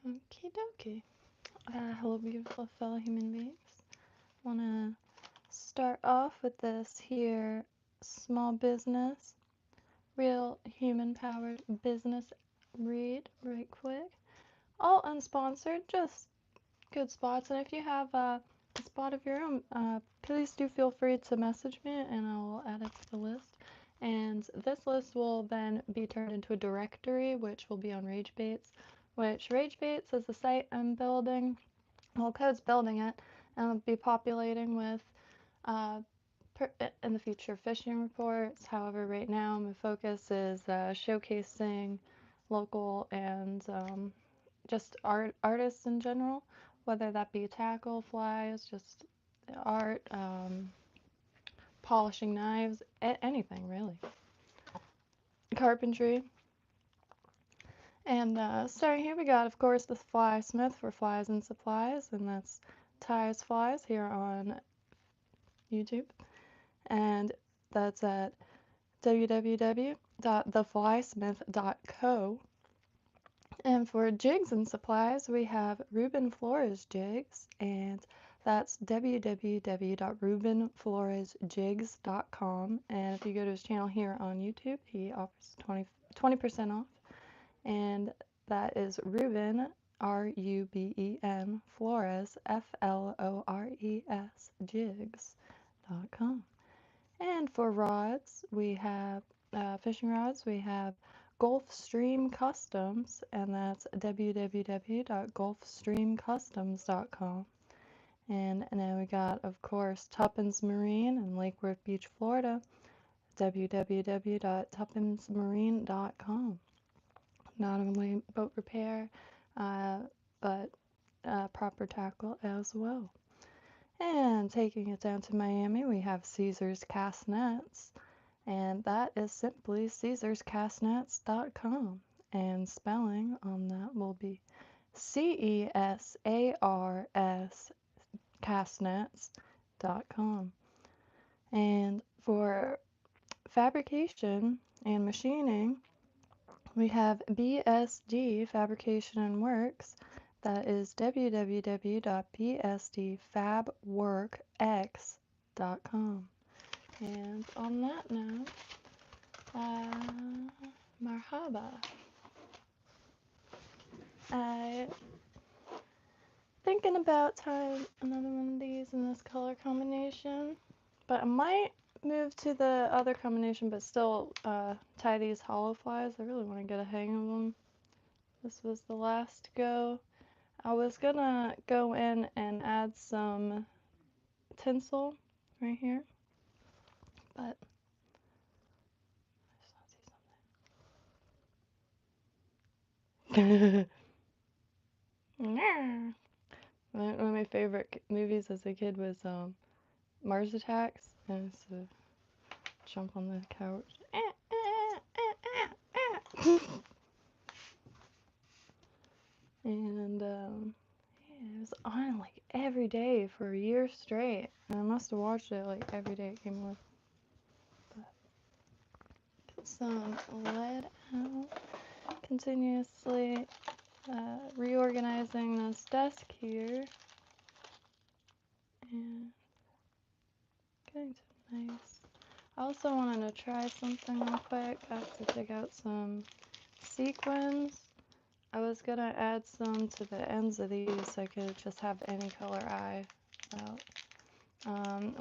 Okie dokie. Hello, beautiful fellow human beings. Want to start off with this here small business, real human powered business read right quick. All unsponsored, just good spots. And if you have a spot of your own, please do feel free to message me and I'll add it to the list. And this list will then be turned into a directory, which will be on RageBaits, which RageBaits is the site I'm building. Well, Code's building it, and I'll be populating with, uh, in the future, fishing reports. However, right now my focus is showcasing local and just artists in general, whether that be tackle, flies, just art, polishing knives, anything really. Carpentry. And starting here, we got, of course, the Fly Smith for flies and supplies, and that's Ty's Flies here on YouTube. And that's at www.theflysmith.co. And for jigs and supplies, we have Ruben Flores Jigs, and that's www.rubenfloresjigs.com. And if you go to his channel here on YouTube, he offers 20% off. And that is Ruben, R-U-B-E-N, Flores, F-L-O-R-E-S, jigs.com. And for rods, we have fishing rods, we have Gulfstream Customs, and that's www.gulfstreamcustoms.com. And now we got, of course, Tuppence Marine in Lake Worth Beach, Florida, www.tuppencemarine.com. Not only boat repair, but proper tackle as well. And taking it down to Miami, we have Caesar's Cast Nets, and that is simply caesarscastnets.com. And spelling on that will be C-E-S-A-R-S castnets.com. And for fabrication and machining, we have BSD Fabrication and Works. That is www.bsdfabworkx.com. And on that note, marhaba. Thinking about tying another one of these in this color combination, but I might move to the other combination but still tie these hollow flies. I really want to get a hang of them. This was the last go. I was gonna go in and add some tinsel right here, but I just want to see something. One of my favorite movies as a kid was Mars Attacks, and I used to jump on the couch. And yeah, it was on like every day for a year straight. And I must have watched it like every day it came on. But get some lead out. Continuously reorganizing this desk here. And getting to nice. I also wanted to try something real quick. I have to dig out some sequins. I was gonna add some to the ends of these so I could just have any color eye out.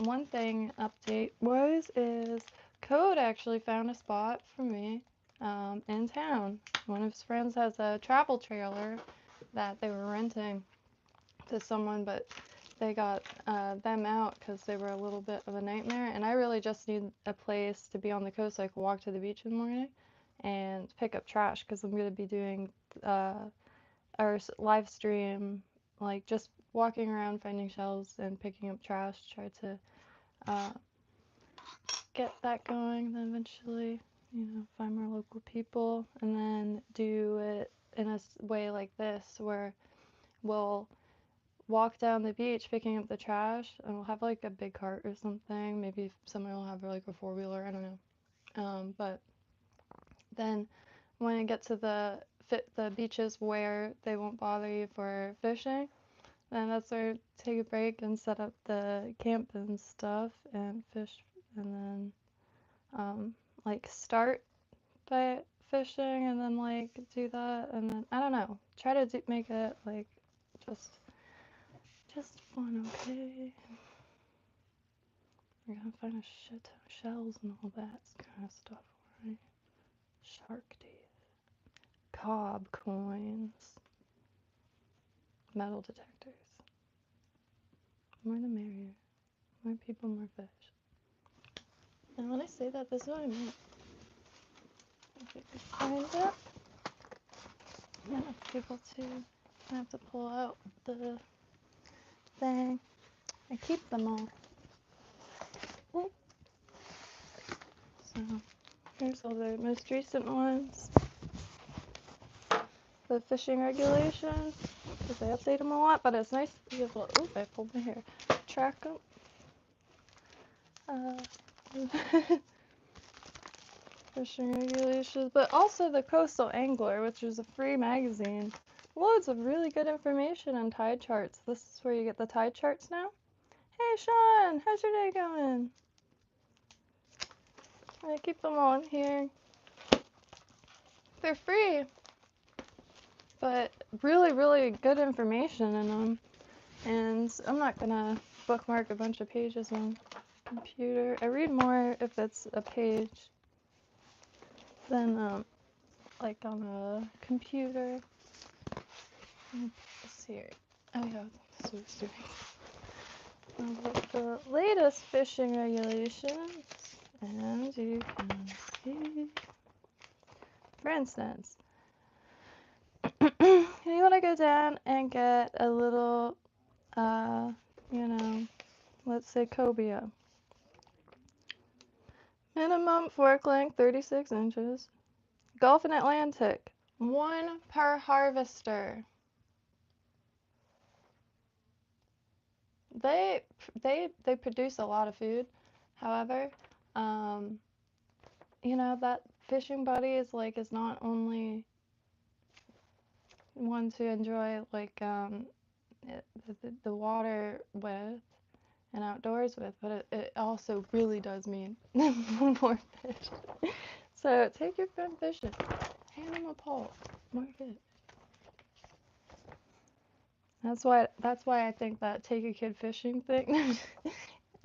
One thing update wise is Code actually found a spot for me in town. One of his friends has a travel trailer that they were renting to someone, but they got them out because they were a little bit of a nightmare, and I really just need a place to be on the coast so I can walk to the beach in the morning and pick up trash, because I'm going to be doing our live stream, like just walking around finding shelves and picking up trash, try to get that going, then eventually, find more local people, and then do it in a way like this where we'll walk down the beach picking up the trash, and we'll have like a big cart or something. Maybe someone will have like a four-wheeler, I don't know. But then when I get to the the beaches where they won't bother you for fishing, then that's where take a break and set up the camp and stuff and fish, and then like start by fishing and then like do that, and then I don't know, try to make it like just fun, okay? We're gonna find a shit ton of shells and all that kind of stuff, right? Shark teeth, cob coins, metal detectors. More the merrier. More people, more fish. And when I say that, this is what I mean. If you can find it, I'm gonna have people to have to pull out the thing. I keep them all. Ooh. So here's all the most recent ones. The fishing regulations, because I update them a lot, but it's nice to be able to, oop, I pulled my hair, track them. Fishing regulations, but also the Coastal Angler, which is a free magazine. Loads of really good information on tide charts. This is where you get the tide charts now. Hey Sean, how's your day going? I keep them all in here. They're free, but really, really good information in them. And I'm not gonna bookmark a bunch of pages on computer. I read more if it's a page than like on a computer. Let's see here. Oh yeah, that's what it's doing. The latest fishing regulations, and you can see, for instance, you want to go down and get a little, you know, let's say cobia. Minimum fork length 36 inches. Gulf and Atlantic, 1 per harvester. They produce a lot of food. However, you know, that fishing buddy is not only one to enjoy like the water with and outdoors with, but it also really does mean more fish. So take your friend fishing. Hand him a pole. More fish. That's why I think that take a kid fishing thing.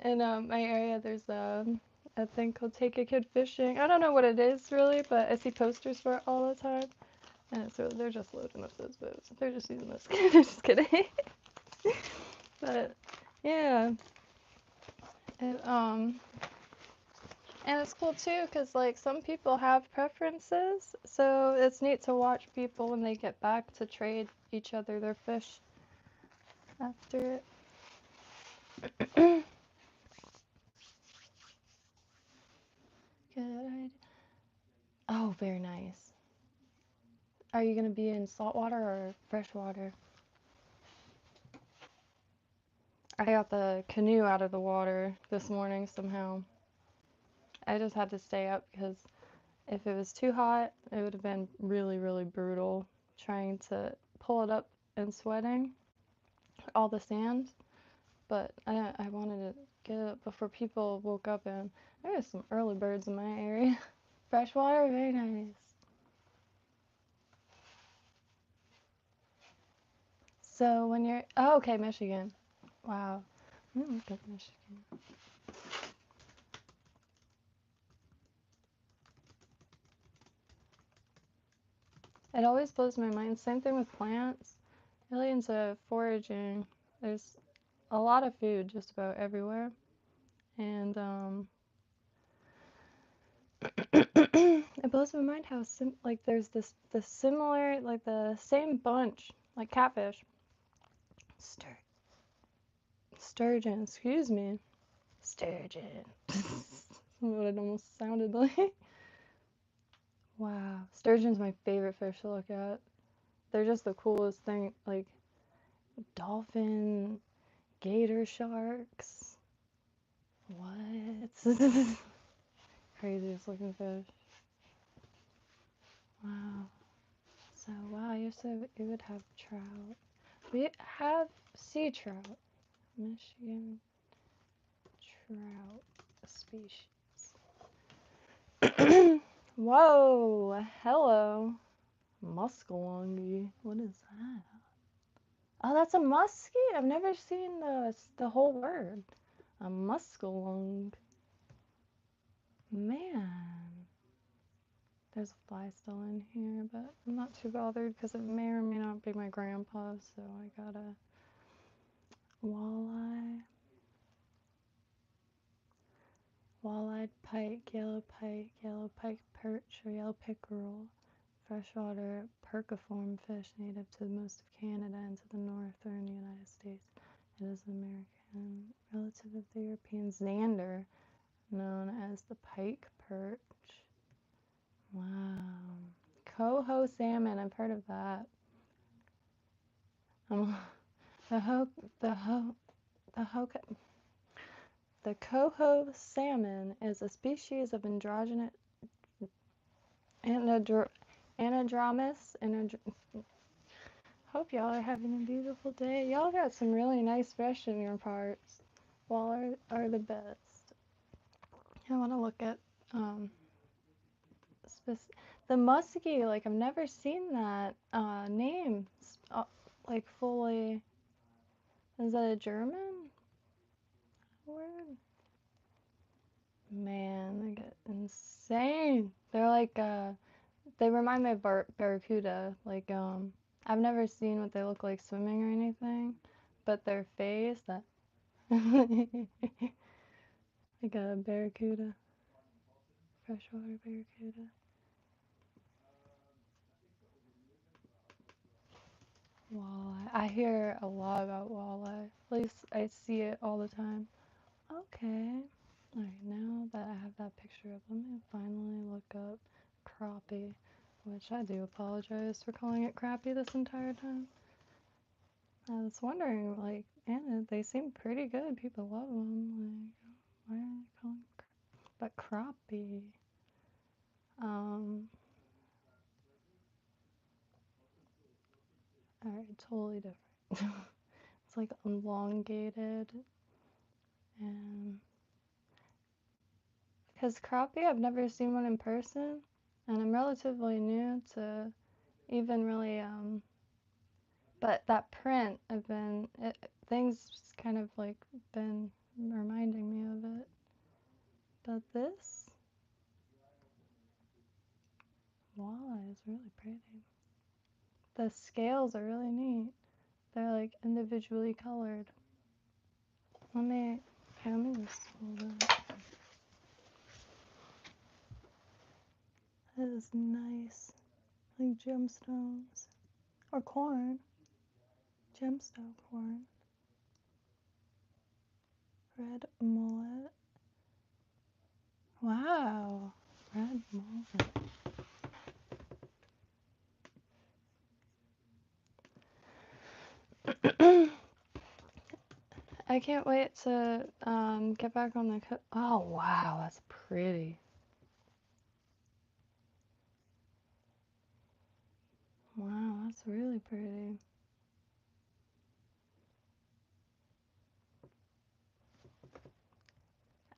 In my area, there's a thing called Take a Kid Fishing. I don't know what it is really, but I see posters for it all the time. And so they're just loading up those boats. They're just using this. They're just kidding. But yeah, and it's cool too, because like some people have preferences, so it's neat to watch people when they get back to trade each other their fish after it. Good idea. Oh, very nice. Are you gonna be in saltwater or freshwater? I got the canoe out of the water this morning somehow. I just had to stay up because if it was too hot, it would have been really, really brutal trying to pull it up and sweating all the sand. But I wanted to get it up before people woke up, and there was some early birds in my area. Freshwater, very nice. So when you're, oh, okay, Michigan. Wow. Look at Michigan. It always blows my mind. Same thing with plants. Really into foraging. There's a lot of food just about everywhere. And it blows my mind how like there's the similar, like the same bunch, like catfish. Sturgeon, excuse me. Sturgeon. What it almost sounded like. Wow. Sturgeon's my favorite fish to look at. They're just the coolest thing. Like dolphin, gator sharks. What? Craziest looking fish. Wow. So said it would have trout. We have sea trout. Michigan trout species. Whoa, hello. Muskellungy. What is that? Oh, that's a muskie? I've never seen the whole word. A muskellung. Man. There's a fly still in here, but I'm not too bothered because it may or may not be my grandpa, so I got a walleye. Walleyed pike, yellow pike perch, or yellow pickerel. Freshwater perciform fish native to most of Canada and to the northern United States. It is an American relative of the European zander, known as the pike perch. Wow. Coho salmon, I've heard of that. The coho salmon is a species of androgynous anadromous. Hope y'all are having a beautiful day. Y'all got some really nice fish in your parts. Walleye are the best. I want to look at the muskie. Like I've never seen that name like fully. Is that a German word? Man, they get insane. They're like they remind me of barracuda. Like I've never seen what they look like swimming or anything, but their face, that like a barracuda, freshwater barracuda. Walleye. I hear a lot about walleye. At least I see it all the time. Okay. Alright, now that I have that picture up, let me finally look up crappie, which I do apologize for calling it crappie this entire time. I was wondering, like, and they seem pretty good. People love them. Like, why are they calling them but crappie? Alright, totally different. It's like elongated, and because crappie, I've never seen one in person, and I'm relatively new to even really but that print, things kind of like been reminding me of it. But this walleye is really pretty. The scales are really neat. They're like individually colored. Let me just hold it. That is nice. Like gemstones. Or corn. Gemstone corn. Red mullet. Wow. Red mullet. I can't wait to get back on the oh wow, that's pretty. Wow, that's really pretty.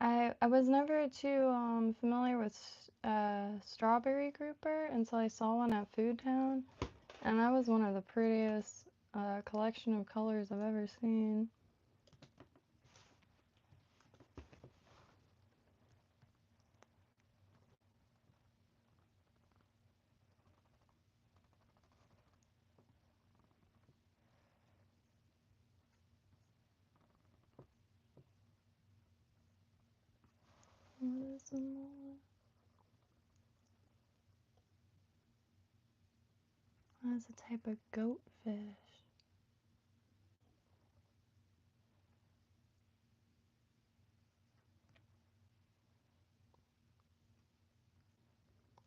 I was never too familiar with strawberry grouper until I saw one at Food Town, and that was one of the prettiest collection of colors I've ever seen. What is the mullet? That's a type of goatfish.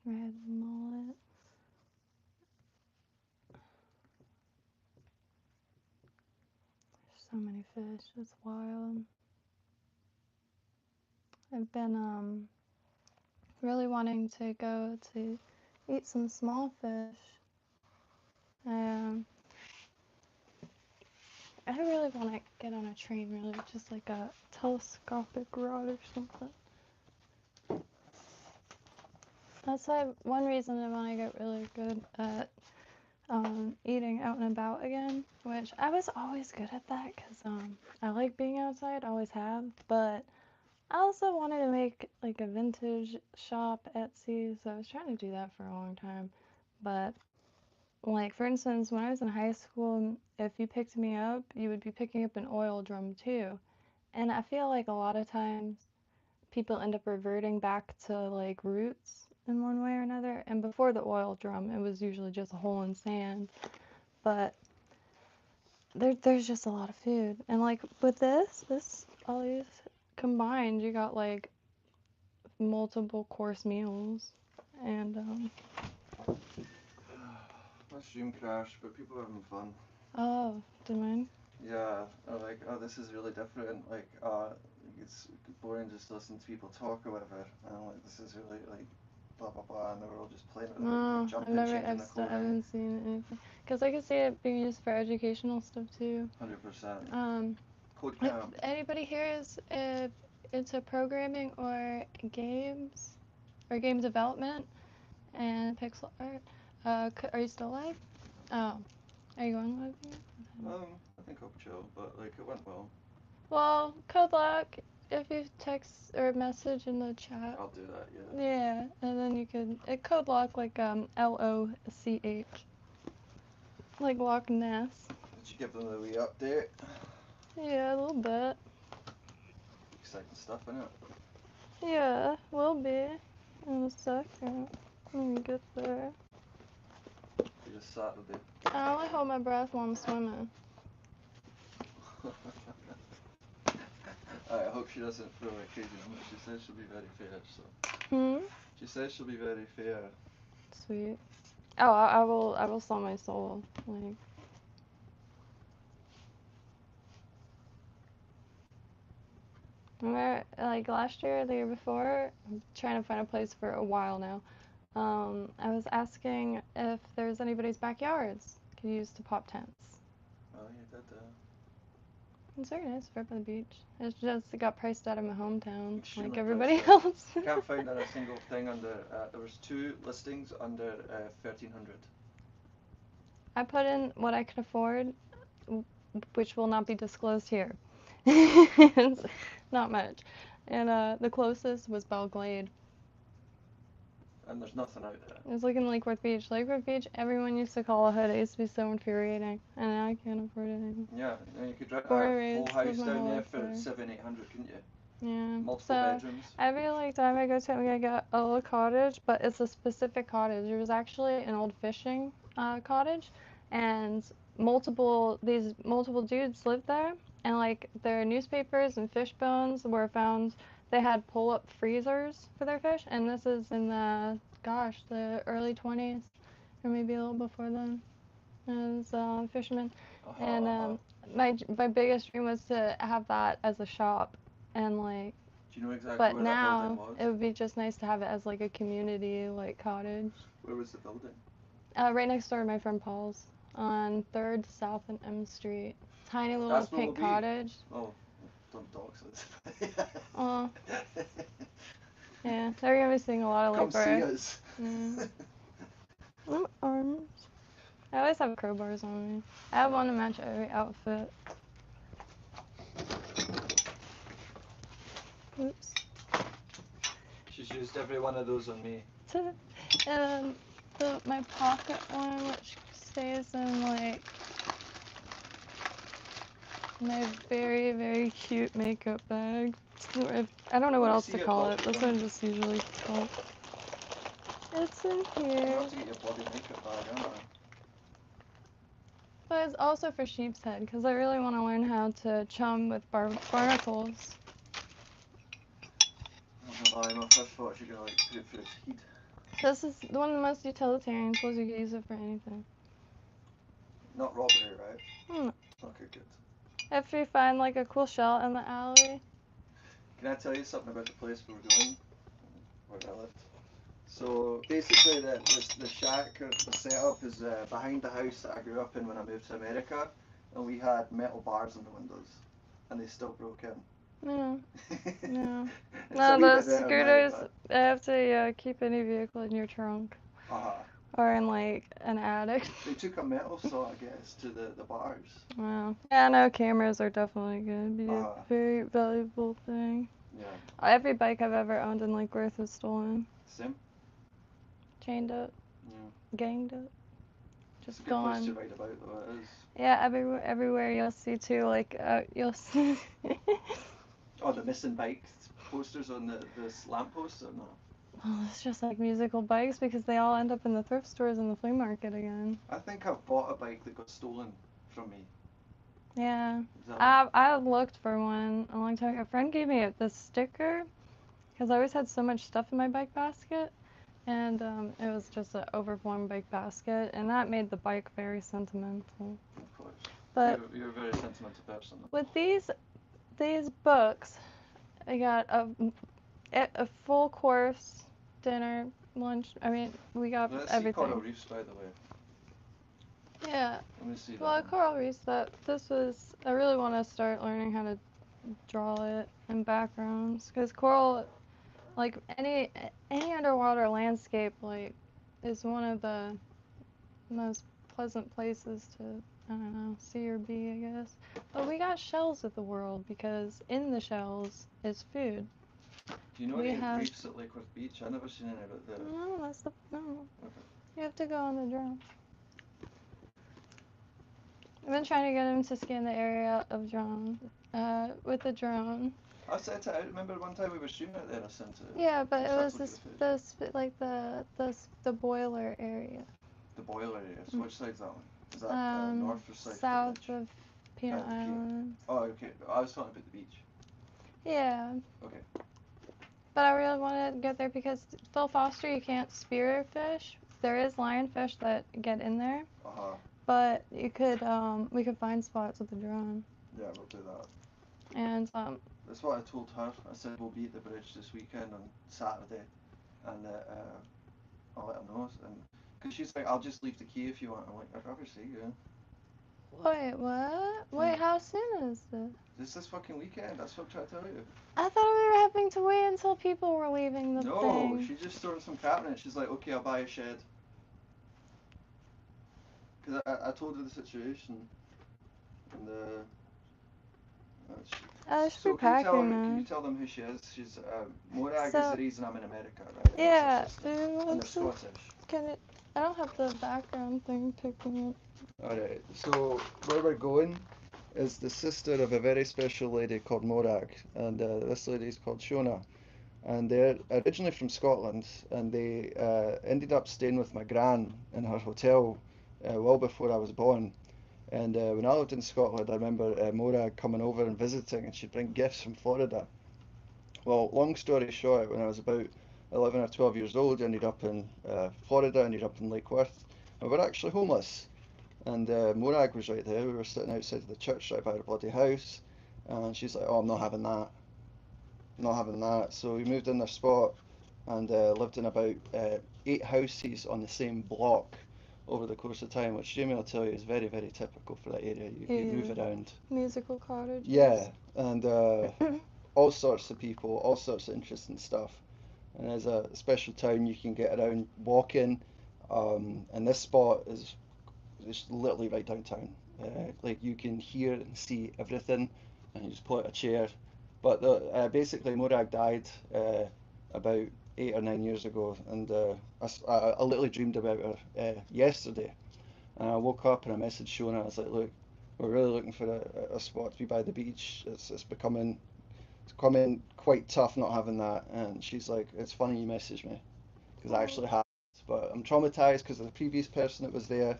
Red mullet. There's so many fish. It's wild. I've been really wanting to go to eat some small fish. I train really, just like a telescopic rod or something. That's why one reason I want to get really good at eating out and about again, which I was always good at that because I like being outside, always have, but I also wanted to make like a vintage shop Etsy, so I was trying to do that for a long time. But like for instance, when I was in high school, if you picked me up, you would be picking up an oil drum too. And I feel like a lot of times people end up reverting back to like roots in one way or another. And before the oil drum, it was usually just a hole in sand. But there's just a lot of food. And like with this all these combined, you got like multiple course meals. And My stream crashed, but people are having fun. oh, did mine? Yeah, I'm like, oh, this is really different. Like, it's boring just listening to people talk or whatever. And I'm like, this is really like blah blah blah, and they're all just playing it, like jumping, changing the I code. haven't seen anything. Because I could see it being used for educational stuff too. 100%. Code camp. Anybody here is into programming or game development and pixel art? Are you still live? Oh, are you going live here? I think I'll chill, but like it went well. Well, code lock if you text or message in the chat. I'll do that, yeah. Yeah, and then you could code lock like LOCH, like Loch Ness. Did you give them the wee update? Yeah, a little bit. Exciting stuff, innit? Yeah, will be in a second. Let me get there. You just Saturday. I only hold my breath while I'm swimming. I hope she doesn't throw a crazy number. She says she'll be very fair, so. Hmm? She says she'll be very fair. Sweet. Oh, I will sell my soul. Like. Remember, like last year, the year before, I'm trying to find a place for a while now. I was asking if there's anybody's backyards could use to pop tents. Oh, you did that. It's very nice, right by the beach. It's just it got priced out of my hometown, Extremely like everybody pricey. else. Can't find a single thing under. There was 2 listings under 1,300. I put in what I could afford, which will not be disclosed here. It's not much. And the closest was Belglade. And there's nothing out there. It was like in Lakeworth Beach. Lakeworth Beach, everyone used to call a hood. It used to be so infuriating. And now I can't afford it anymore. Yeah, and you could rent Born and a raised, whole house lived my down whole there life for there. 700-800, couldn't you? Yeah. Multiple bedrooms. Every like time I go to, I'm gonna get a little cottage, but it's a specific cottage. It was actually an old fishing cottage, and multiple dudes lived there, and like their newspapers and fish bones were found. They had pull-up freezers for their fish, and this is in the early 20s, or maybe a little before then. As fishermen, and my biggest dream was to have that as a shop, and like. Do you know exactly But where that building now was? it would be just nice to have it as like a community like cottage. Where was the building? Right next door to my friend Paul's on 3rd South and M Street. Tiny little That's pink cottage. Oh, don't dox us. Oh. Yeah, they're gonna be seeing a lot of Come like see us. Arms. I always have crowbars on me. I have one to match every outfit. Oops. She's used every one of those on me. And my pocket one, which stays in like my very, very cute makeup bag. I don't know what else to call it. That's what I just usually call it. It's in here. You have to get your bloody makeup bag, aren't I? But it's also for sheep's head, because I really want to learn how to chum with barnacles. I'm not lying, my first thought you're gonna like put it through its heat. This is one of the most utilitarian tools. You can use it for anything. Not robbery, right? Hmm. Okay, good. If you find like a cool shell in the alley. Can I tell you something about the place we were going? Where I lived. So basically the shack, the setup is behind the house that I grew up in when I moved to America, and we had metal bars in the windows. and they still broke in. No, no. It's a No, wee the bit better now, scooters have to keep any vehicle in your trunk but or in like an attic. they took a metal saw, I guess, to the bars. Wow. Yeah, no, cameras are definitely going to be a very valuable thing. Yeah. Every bike I've ever owned in Lake Worth was stolen. Same. Chained up. Yeah. Ganged up. It's Just a good gone. place to write about, though. It is. Yeah, everywhere you'll see too, like you'll see. Oh, the missing bike posters on the lampposts or no? Well, it's just like musical bikes because they all end up in the thrift stores and the flea market again. I think I've bought a bike that got stolen from me. Yeah, That I've looked for one a long time ago. A friend gave me this sticker because I always had so much stuff in my bike basket, and it was just an overflowing bike basket, and that made the bike very sentimental. Of course. But you're a very sentimental person. with these books, I got a full course, dinner, lunch. I mean, we got Let's see everything. coral reefs, by the way. Yeah. Let me see that. Well, coral reefs. This was. I really want to start learning how to draw it in backgrounds because coral, like any underwater landscape, like is one of the most pleasant places to, I don't know, see or be, I guess. But we got shells of the world because in the shells is food. Do you know any reefs at Lake Worth Beach? I've never seen any about there. No, that's the no. Okay. You have to go on the drone. I've been trying to get him to scan the area of drone, with the drone. I sent it out. Remember one time we were shooting it there? I sent it. Yeah, but it was the boiler area. The boiler area. So which side's that one? Is that north or south? South of Peanut Island. Oh, okay. I was talking about the beach. Yeah. Okay. But I really want to get there because Phil Foster, you can't spearfish. There is lionfish that get in there. But you could, we could find spots with the drone. Yeah, we'll do that. And that's what I told her. I said we'll be at the bridge this weekend on Saturday, and I'll let her know. And because she's like, I'll just leave the key if you want. I'm like, I'd rather see you. Wait, what? Wait, how soon is this? This fucking weekend. That's what I'm trying to tell you. I thought we were having to wait until people were leaving the thing. No, she just threw some crap in it. She's like, okay, I'll buy a shed. Because I told her the situation. And so can you tell them who she is? She's Morag is the reason I'm in America, right? Yeah. And they're Scottish. I don't have the background thing taken up. Alright, so where we're going is the sister of a very special lady called Morag, and this lady is called Shona. And they're originally from Scotland, and they ended up staying with my gran in her hotel well before I was born. And when I lived in Scotland, I remember Morag coming over and visiting, and she'd bring gifts from Florida. Well, long story short, when I was about 11 or 12 years old, I ended up in Florida, ended up in Lake Worth, and we were actually homeless. And Morag was right there. We were sitting outside of the church right by the bloody house, and she's like, "Oh, I'm not having that. I'm not having that." So we moved in their spot and lived in about 8 houses on the same block over the course of time, which Jamie will tell you is very, very typical for that area. You move around. Musical cottages. Yeah, and all sorts of people, all sorts of interesting stuff. And as a special town, you can get around walking. And this spot is just literally right downtown. Like you can hear and see everything, and you just pull out a chair. But basically, Morag died about 8 or 9 years ago, and I literally dreamed about her yesterday. And I woke up and I messaged Shona. I was like, "Look, we're really looking for a spot to be by the beach. It's becoming quite tough not having that." And she's like, "It's funny you messaged me, because I actually have, but I'm traumatized because of the previous person that was there."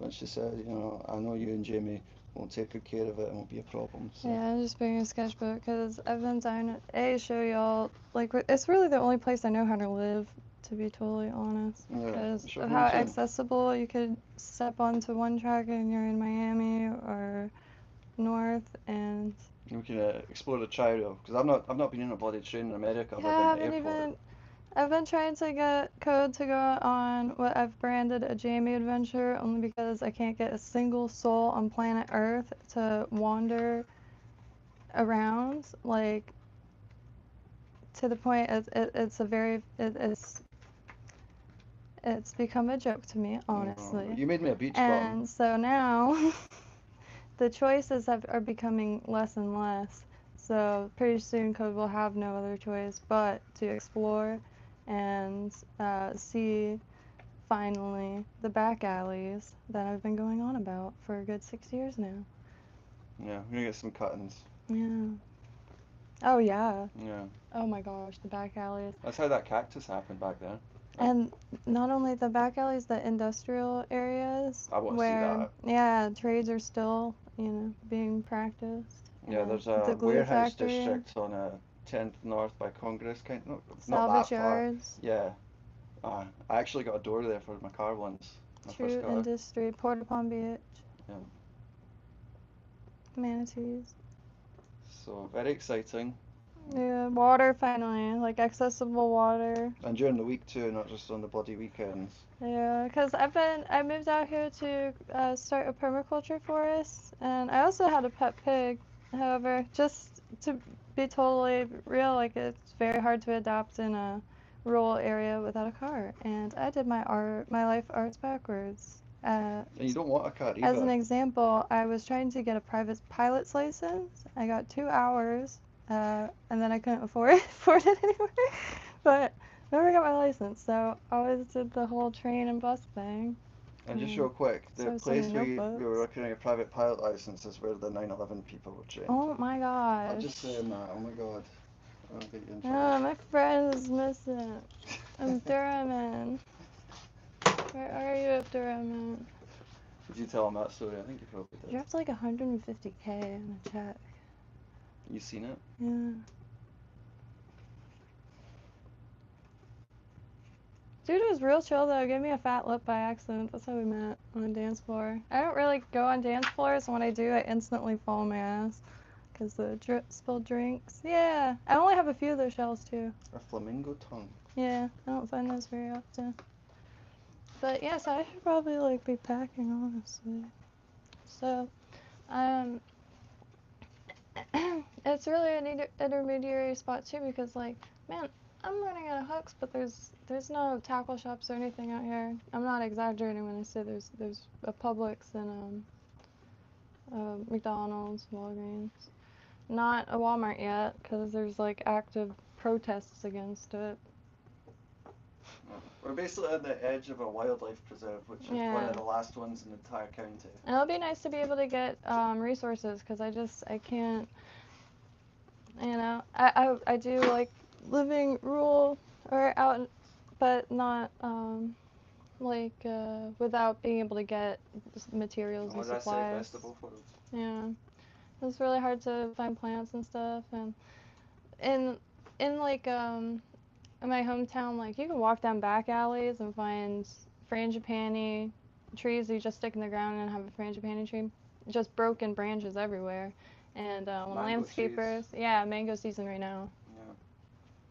But she said, "I know you and Jamie won't take good care of it and won't be a problem." So. Yeah, I'm just bringing a sketchbook because I've been dying to show y'all, like, it's really the only place I know how to live, to be totally honest. Because of how accessible you could step onto one track and you're in Miami or North, and we can explore the tri-rail, because I've not been in a bloody train in America. Yeah, I've been trying to get code to go on what I've branded a Jaime adventure, only because I can't get a single soul on planet Earth to wander around, like, to the point it's become a joke to me, honestly. You made me a beach bum. And so now the choices are becoming less and less. So pretty soon Code will have no other choice but to explore and see finally the back alleys that I've been going on about for a good 6 years now. Yeah, we're gonna get some cuttings. Yeah. Oh yeah. Yeah. Oh my gosh, the back alleys. That's how that cactus happened back there. And not only the back alleys, the industrial areas I want to see where, that. yeah, trades are still, being practiced. Yeah, there's The a glue warehouse factory, district on 10th North by Congress, not salvage that far. yards, Yeah. I actually got a door there for my car once. My first true car. industry, Port of Palm Beach, Yeah. manatees. So very exciting. Yeah, water finally, like accessible water. And during the week too, not just on the bloody weekends. Yeah, because I moved out here to start a permaculture forest, and I also had a pet pig. However, just to be totally real, like it's very hard to adapt in a rural area without a car, and I did my life arts backwards. And you don't want a car either. As an example, I was trying to get a private pilot's license. I got 2 hours, and then I couldn't afford it anymore. But never got my license, so I always did the whole train and bus thing. And just real quick, the So place many where you notebooks. were looking at a private pilot license is where the 9/11 people were trained. Oh my gosh. I'm just saying that. Oh my god. I'll get you in Oh, trouble. my friend is missing. Abdurrahman. Where are you, Abdurrahman? Did you tell him that story? I think you probably did. Dropped like 150K in a check. You seen it? Yeah. Dude was real chill though, gave me a fat lip by accident. That's how we met on the dance floor. I don't really go on dance floors, and when I do, I instantly fall on my ass. Because the spilled drinks. Yeah, I only have a few of those shells too. A flamingo tongue. Yeah, I don't find those very often. But yeah, so I should probably like be packing, honestly. So, it's really an intermediary spot too because like, man, I'm running out of hooks, but there's no tackle shops or anything out here. I'm not exaggerating when I say there's a Publix and McDonald's, Walgreens. Not a Walmart yet because there's like active protests against it. We're basically on the edge of a wildlife preserve, which is one of the last ones in the entire county. And it'll be nice to be able to get resources because I can't, I do like living rural or out, but not without being able to get materials and supplies. Vegetable for us. Yeah, it's really hard to find plants and stuff, and in like in my hometown, like you can walk down back alleys and find frangipani trees that you just stick in the ground and have a frangipani tree, just broken branches everywhere. And when landscapers, yeah, mango season right now. Yeah.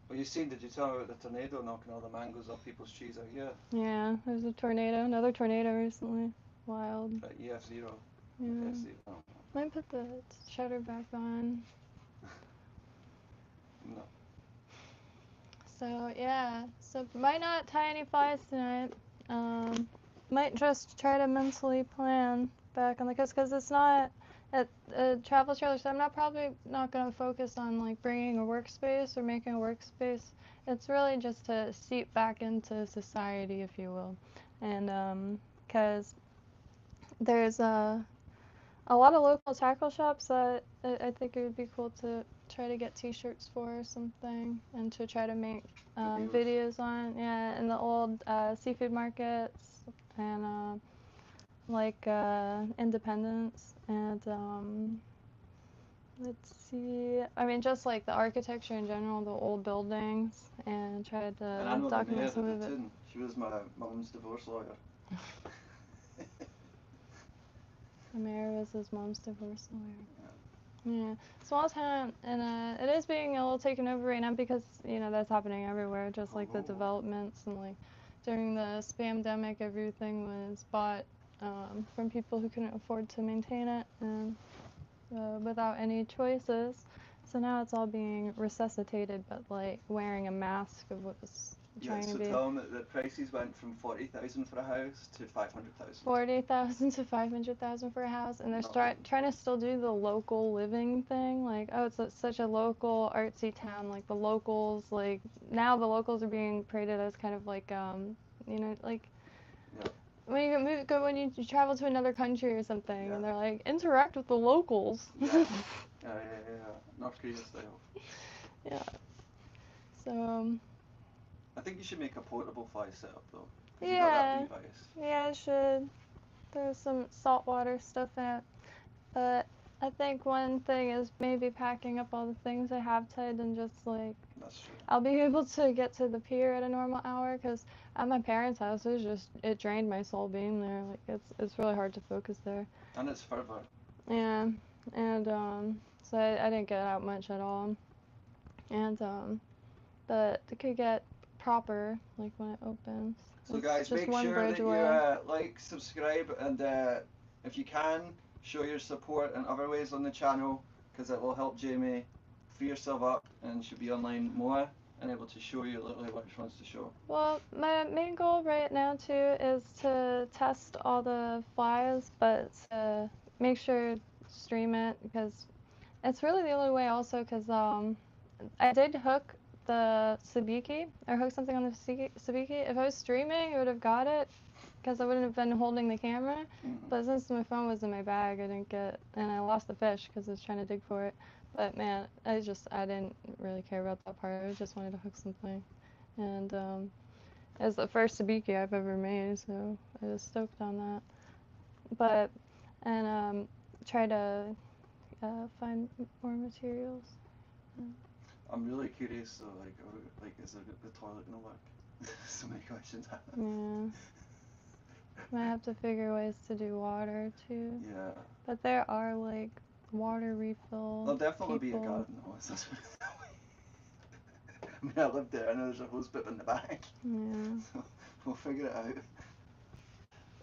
Well, did you tell me about the tornado knocking all the mangoes off people's trees out here? Yeah, there's another tornado recently. Wild. EF0. Yeah. F0. Might put the shutter back on. No. So yeah, so might not tie any flies tonight. Might just try to mentally plan back on the coast because it's not at a travel trailer. So I'm probably not gonna focus on like bringing a workspace or making a workspace. It's really just to seep back into society, if you will, and because there's a lot of local tackle shops that I think it would be cool to try to get t-shirts for or something and to try to make videos on. Yeah, in the old seafood markets and like Independence and let's see, I mean just like the architecture in general, the old buildings, and try to document some of it. She was my mom's divorce lawyer. The mayor was his mom's divorce lawyer. Yeah, small town, and it is being a little taken over right now because that's happening everywhere. Just like the developments and like during the spamdemic, everything was bought from people who couldn't afford to maintain it, and without any choices. So now it's all being resuscitated, but like wearing a mask of what was trying to be. Tell them that the prices went from 40,000 for a house to 500,000. 40,000 to 500,000 for a house, and they're trying to still do the local living thing. Like, oh, it's such a local artsy town. Like the locals, like now the locals are being paraded as kind of like like when you travel to another country or something, and they're like interact with the locals. Yeah. North Korea style. Yeah. So. I think you should make a portable fire setup though. Yeah. You got that device. Yeah, I should. There's some saltwater stuff in it. But I think one thing is maybe packing up all the things I have tied and just like. That's true. I'll be able to get to the pier at a normal hour because at my parents' house it drained my soul being there. Like it's really hard to focus there. And it's further. Yeah, and so I didn't get out much at all. And but it could get proper like when it opens. So guys, make sure that you like, subscribe, and if you can, show your support in other ways on the channel, because it will help Jaime free herself up and she'll be online more and able to show you literally what she wants to show. Well, my main goal right now too is to test all the flies, but to make sure stream it because it's really the only way also because I did hook the sabiki or hook something on the sabiki. If I was streaming, I would have got it because I wouldn't have been holding the camera. But since my phone was in my bag, I didn't get, and I lost the fish because I was trying to dig for it. But man, I didn't really care about that part. I just wanted to hook something, and it's the first sabiki I've ever made, so I was stoked on that. But and try to find more materials. I'm really curious though, like is the toilet gonna work? So many questions. Yeah. Might have to figure ways to do water too. Yeah. But there are like water refill. There'll definitely be a people. garden hose. That's what I mean, I live there. I know there's a hose bib in the back. Yeah. So we'll figure it out.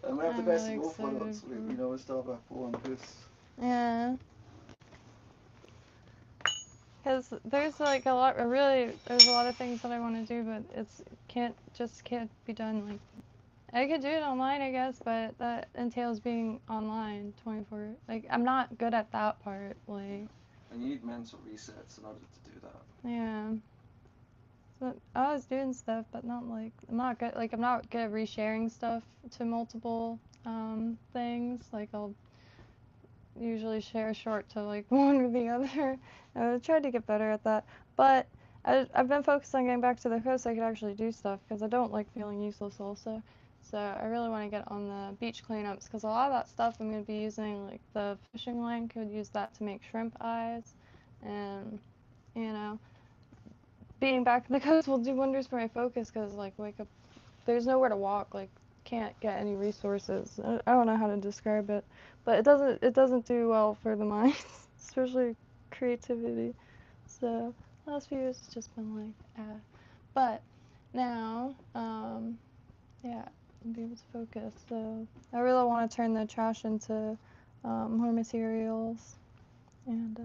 And we have the best really of both worlds. We still have a pull and push. Yeah. Because there's like a lot of things that I want to do, but can't be done like. I could do it online, I guess, but that entails being online 24. Like, I'm not good at that part. Like. And you need mental resets in order to do that. Yeah. So I was doing stuff, but not like I'm not good. Like I'm not good at resharing stuff to multiple things. Like I'll usually share short to like one or the other. I tried to get better at that, but I've been focused on getting back to the coast so I could actually do stuff because I don't like feeling useless also. So I really want to get on the beach cleanups because a lot of that stuff I'm going to be using like the fishing line could use that to make shrimp eyes, and you know. Being back in the coast will do wonders for my focus because like wake up there's nowhere to walk, like can't get any resources. I don't know how to describe it, but it doesn't do well for the mind, especially creativity. So last few years it's just been like but now yeah, I'll be able to focus. So I really want to turn the trash into more materials, and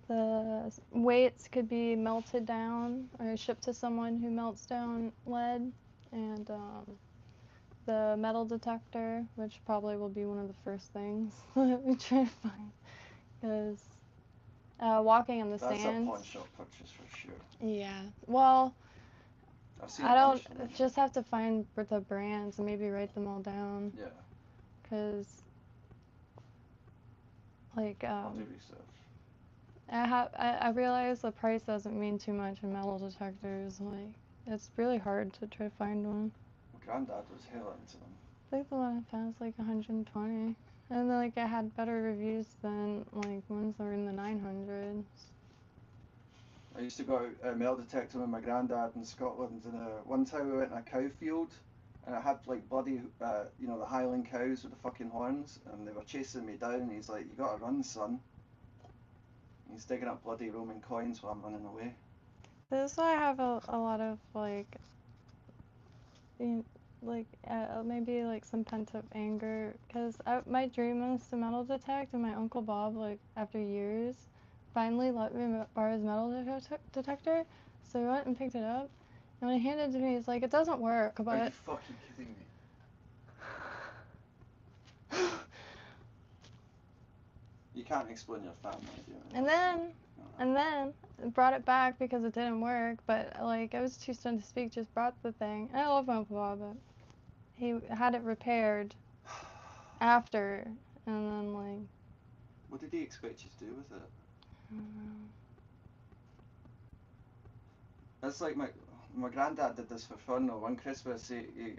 the weights could be melted down or shipped to someone who melts down lead, and the metal detector, which probably will be one of the first things that we try to find, because walking in the sand. That's a pawn shop purchase for sure. Yeah. Well, I don't just have to find the brands and maybe write them all down. Yeah. Because like I'll do research. I realize the price doesn't mean too much in metal detectors. Like, it's really hard to try to find one. My granddad was hell into them. I think the one I found was like 120. And then, like, I had better reviews than, like, ones that were in the 900s. I used to go out metal detecting with my granddad in Scotland, and one time we went in a cow field, and I had like bloody, the Highland cows with the fucking horns, and they were chasing me down, and he's like, "You gotta run, son." He's digging up bloody Roman coins while I'm running away. This is why I have a lot of, like, like maybe like some pent up anger, because my dream was to metal detect, and my uncle Bob, like after years, finally let me borrow his metal detector. So he went and picked it up, and when he handed it to me, he's like, it doesn't work, Are you but fucking kidding me? You can't explain your family, do you? and then brought it back because it didn't work, but like I was too stunned to speak, just brought the thing. And I love my uncle Bob, but he had it repaired after, and then like. What did he expect you to do with it? I don't know. It's like my granddad did this for fun though. One Christmas he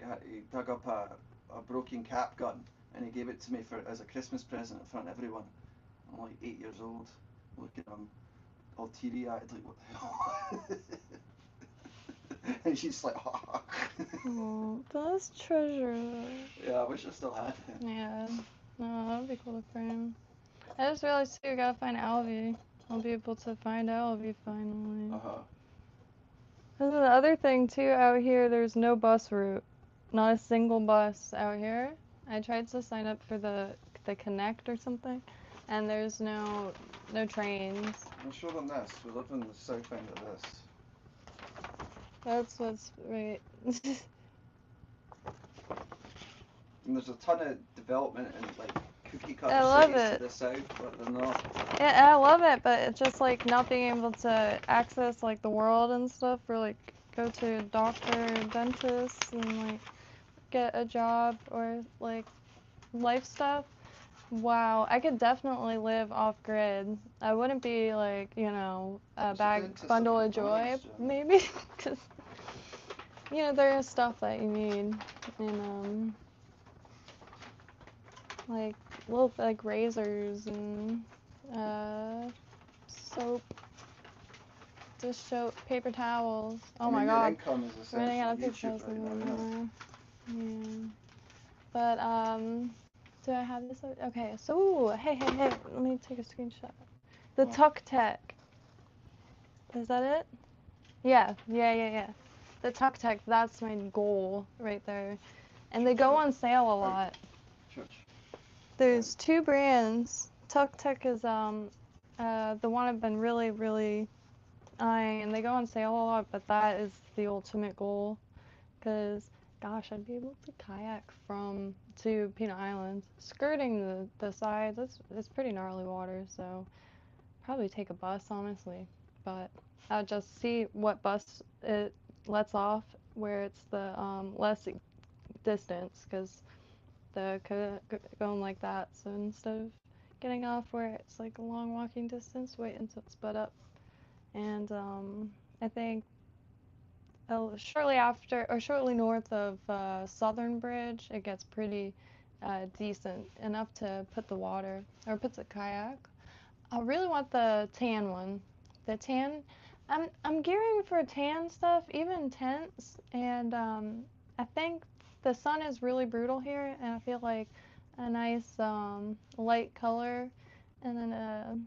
dug up a broken cap gun and he gave it to me as a Christmas present in front of everyone. I'm like 8 years old, looking at him all teary eyed, like what the hell? And she's like, ha. Oh, that's treasure. Yeah, I wish I still had it. Yeah. No, that would be cool to frame. I just realized too, we gotta find Alvy. I'll be able to find Alvy finally. And then the other thing too, out here, there's no bus route. Not a single bus out here. I tried to sign up for the Connect or something, and there's no trains. I'll show them this. We live in the south end of this. That's what's right. And there's a ton of development in like cookie I cutter love cities it. to the south, but they're not. Yeah, I love it, but it's just like not being able to access like the world and stuff, or like go to a doctor, dentist, and like get a job or like life stuff. Wow, I could definitely live off grid. I wouldn't be like, you know, a What's bag dentist bundle up of your joy, nose, Jen? maybe, because you know there is stuff that you need, and like little like razors and soap, dish soap, paper towels. Oh I mean, my your God, income is running out essentially of paper YouTube towels right now, isn't anymore. Yeah, but do I have this? Okay, so ooh, hey, let me take a screenshot. The Oh. Tuck Tech. Is that it? Yeah. The Tuck Tech, that's my goal right there. And they go on sale a lot. There's two brands. Tuck Tech is the one I've been really eyeing, and they go on sale a lot, but that is the ultimate goal. Because gosh, I'd be able to kayak to Peanut Island, skirting the sides. It's pretty gnarly water, so probably take a bus honestly, but I'll just see what bus it lets off where it's the less distance, because going like that. So instead of getting off where it's like a long walking distance, wait until it's sped up. And I think shortly after or shortly north of Southern Bridge, it gets pretty decent enough to put the kayak. I really want the tan one. The tan, I'm gearing for tan stuff, even tents, and I think the sun is really brutal here, and I feel like a nice light color, and then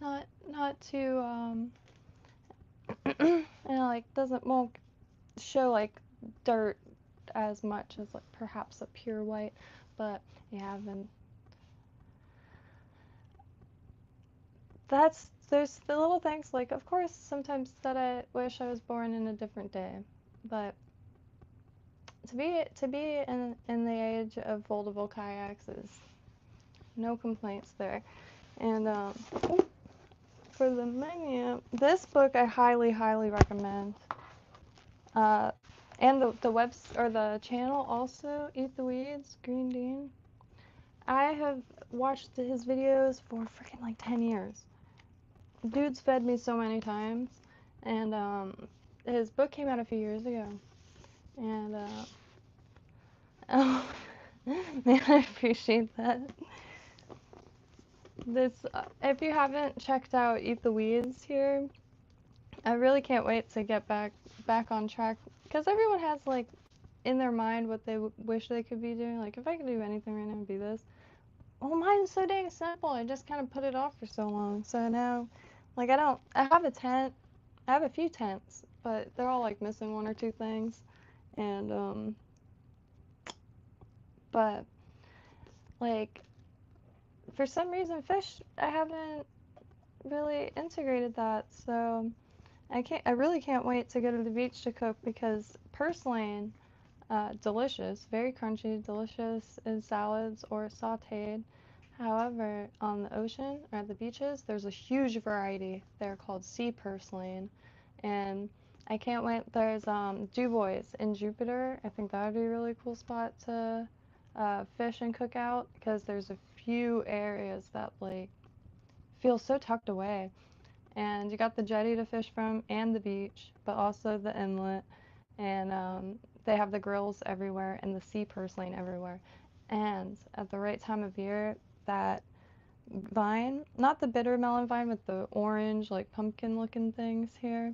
not too and like won't show like dirt as much as like perhaps a pure white, but yeah, then there's the little things like, of course, sometimes that I wish I was born in a different day, but to be in the age of foldable kayaks is no complaints there. And for the menu, this book I highly recommend. And the the channel also, Eat the Weeds, Green Dean. I have watched his videos for freaking like 10 years. Dude's fed me so many times, and his book came out a few years ago, and oh, man, I appreciate that. This, if you haven't checked out Eat the Weeds here, I really can't wait to get back on track, because everyone has like in their mind what they wish they could be doing. Like, if I could do anything right now, it'd be this. Well, mine's so dang simple. I just kind of put it off for so long. So now, like, I have a tent. I have a few tents, but they're all like missing one or two things. And but like for some reason fish, I haven't really integrated that, so I really can't wait to go to the beach to cook, because purslane, delicious, very crunchy, delicious in salads or sautéed. However, on the ocean or at the beaches, there's a huge variety. They're called sea purslane, and I can't wait. There's Du Bois in Jupiter. I think that would be a really cool spot to fish and cook out, because there's a few areas that like feel so tucked away, and you got the jetty to fish from and the beach, but also the inlet, and they have the grills everywhere and the sea purslane everywhere. And at the right time of year, that vine, not the bitter melon vine with the orange like pumpkin looking things here,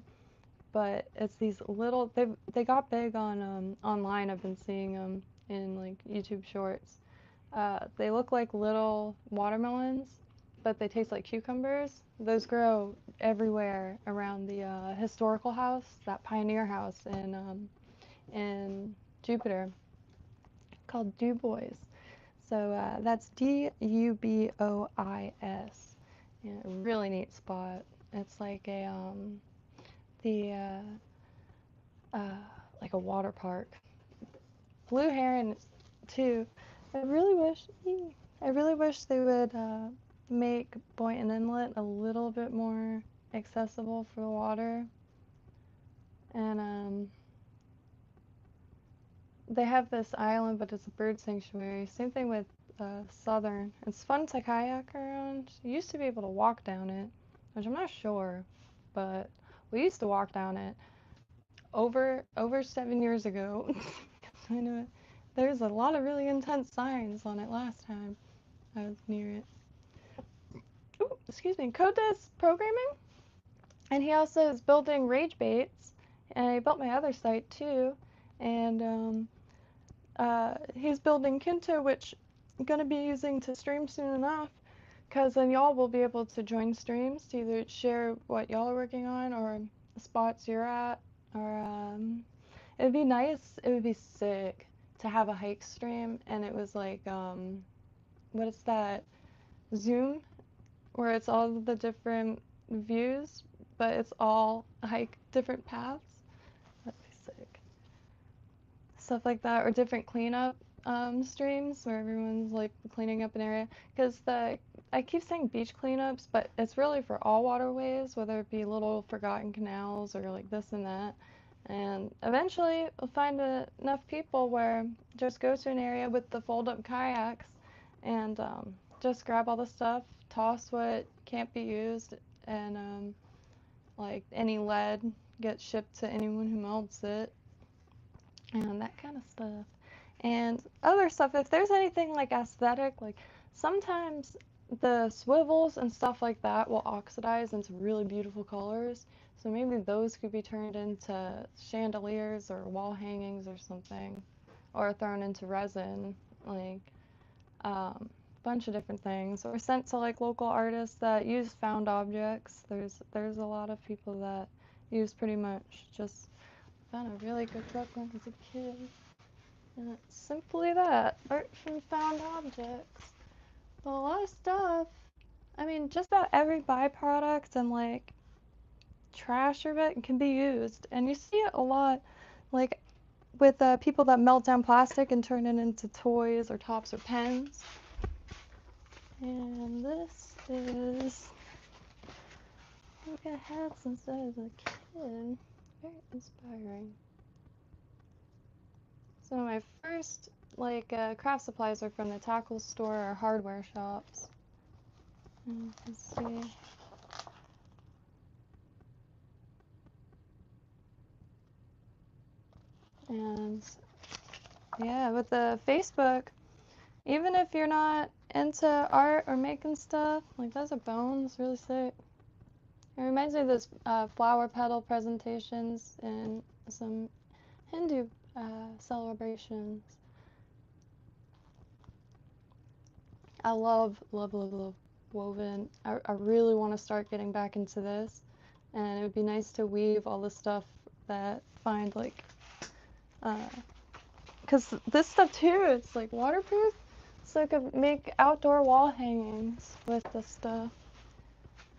but it's these little, they got big on online. I've been seeing them in like YouTube shorts. They look like little watermelons, but they taste like cucumbers. Those grow everywhere around the historical house, that pioneer house in Jupiter, called Du Bois. So that's Dubois. Yeah, really neat spot. It's like a the uh, like a water park. Blue heron too. I really wish I really wish they would make Boynton Inlet a little bit more accessible for the water. And they have this island, but it's a bird sanctuary. Same thing with Southern. It's fun to kayak around. You used to be able to walk down it, which I'm not sure, but we used to walk down it over 7 years ago. I know it. There's a lot of really intense signs on it last time I was near it. Ooh, excuse me. Code does programming, and he also is building rage baits, and he built my other site too. And he's building Kinto, which I'm gonna be using to stream soon enough, because then y'all will be able to join streams to either share what y'all are working on or spots you're at, or it'd be nice. It would be sick to have a hike stream, and it was like what is that, Zoom, where it's all the different views, but it's all hike different paths. That'd be sick. Stuff like that, or different cleanup streams where everyone's like cleaning up an area. Because I keep saying beach cleanups, but it's really for all waterways, whether it be little forgotten canals or like this and that. And eventually we'll find enough people where just go to an area with the fold-up kayaks and just grab all the stuff, toss what can't be used, and like any lead gets shipped to anyone who melts it, and that kind of stuff. And other stuff, if there's anything like aesthetic, like sometimes the swivels and stuff like that will oxidize into really beautiful colors. So maybe those could be turned into chandeliers or wall hangings or something, or thrown into resin, like bunch of different things, or sent to like local artists that use found objects. There's a lot of people that use pretty much just found a really good book when I was a kid. And it's simply that, art from found objects. But a lot of stuff, I mean, just about every byproduct and like trash of it can be used. And you see it a lot, like with people that melt down plastic and turn it into toys or tops or pens. And this is what I had since I was a kid. Very inspiring. Some of my first like craft supplies are from the tackle store or hardware shops. And you can see. And yeah, with the Facebook, even if you're not into art or making stuff, like those are bones, really sick. It reminds me of those flower petal presentations in some Hindu celebrations. I love, love, love, love woven. I really want to start getting back into this, and it would be nice to weave all the stuff that find like because this stuff too, it's like waterproof, so I could make outdoor wall hangings with this stuff.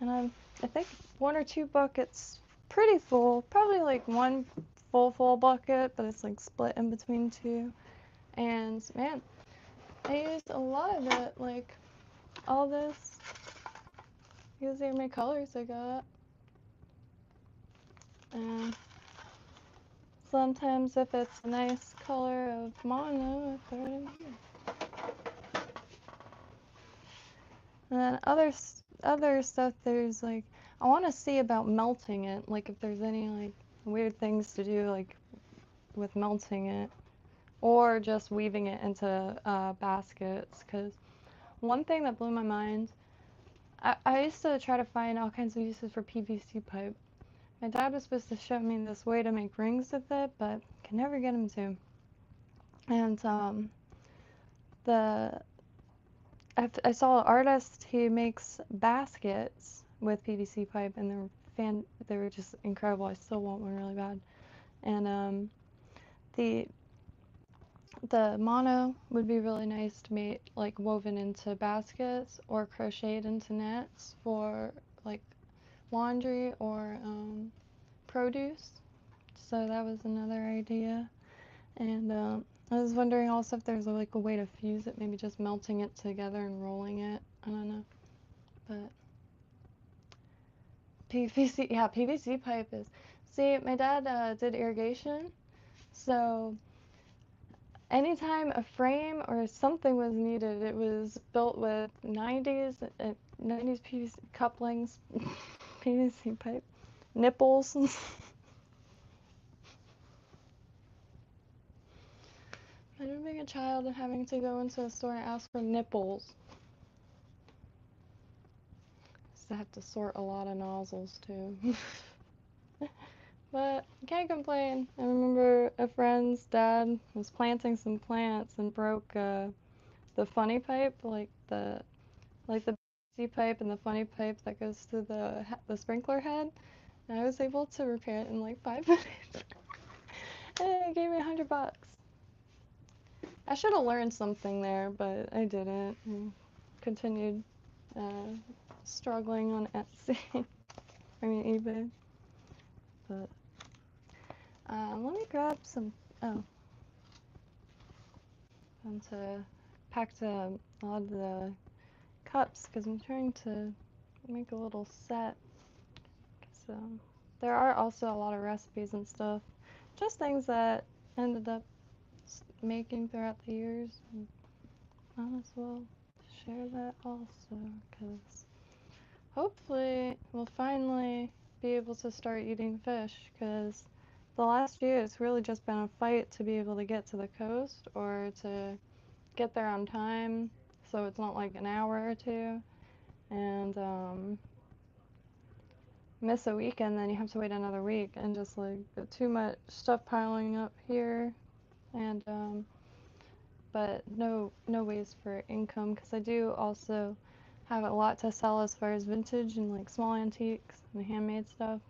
And I think 1 or 2 buckets pretty full, probably like one full bucket, but it's like split in between 2. And man, I used a lot of it, like all this. These are my colors I got. And sometimes if it's a nice color of mono, I throw it in here. And then other stuff, there's like, I want to see about melting it, like if there's any like weird things to do like with melting it, or just weaving it into baskets. Because one thing that blew my mind, I used to try to find all kinds of uses for PVC pipe. My dad was supposed to show me this way to make rings with it, but can never get him to. And I saw an artist who makes baskets with PVC pipe, and they were just incredible. I still want one really bad. And the mono would be really nice to make like woven into baskets or crocheted into nets for like laundry or produce. So that was another idea. And I was wondering also if there's like a way to fuse it, maybe just melting it together and rolling it. I don't know. But PVC, yeah, PVC pipe is. See, my dad did irrigation, so anytime a frame or something was needed, it was built with 90s PVC couplings, PVC pipe, nipples. Imagine being a child and having to go into a store and ask for nipples. I have to sort a lot of nozzles too. But I can't complain. I remember a friend's dad was planting some plants and broke the funny pipe, like the PVC pipe and the funny pipe that goes through the sprinkler head. And I was able to repair it in like 5 minutes. And it gave me $100. I should have learned something there, but I didn't. I continued struggling on Etsy. I mean eBay. But let me grab some. Oh, and to packed a lot of the cups because I'm trying to make a little set. So there are also a lot of recipes and stuff, just things that ended up making throughout the years. And might as well share that also, because hopefully we'll finally be able to start eating fish, because the last year it's really just been a fight to be able to get to the coast or to get there on time, so it's not like an hour or 2, and miss a weekend, then you have to wait another week, and just like too much stuff piling up here, and but no ways for income, because I do also have a lot to sell as far as vintage and like small antiques and handmade stuff.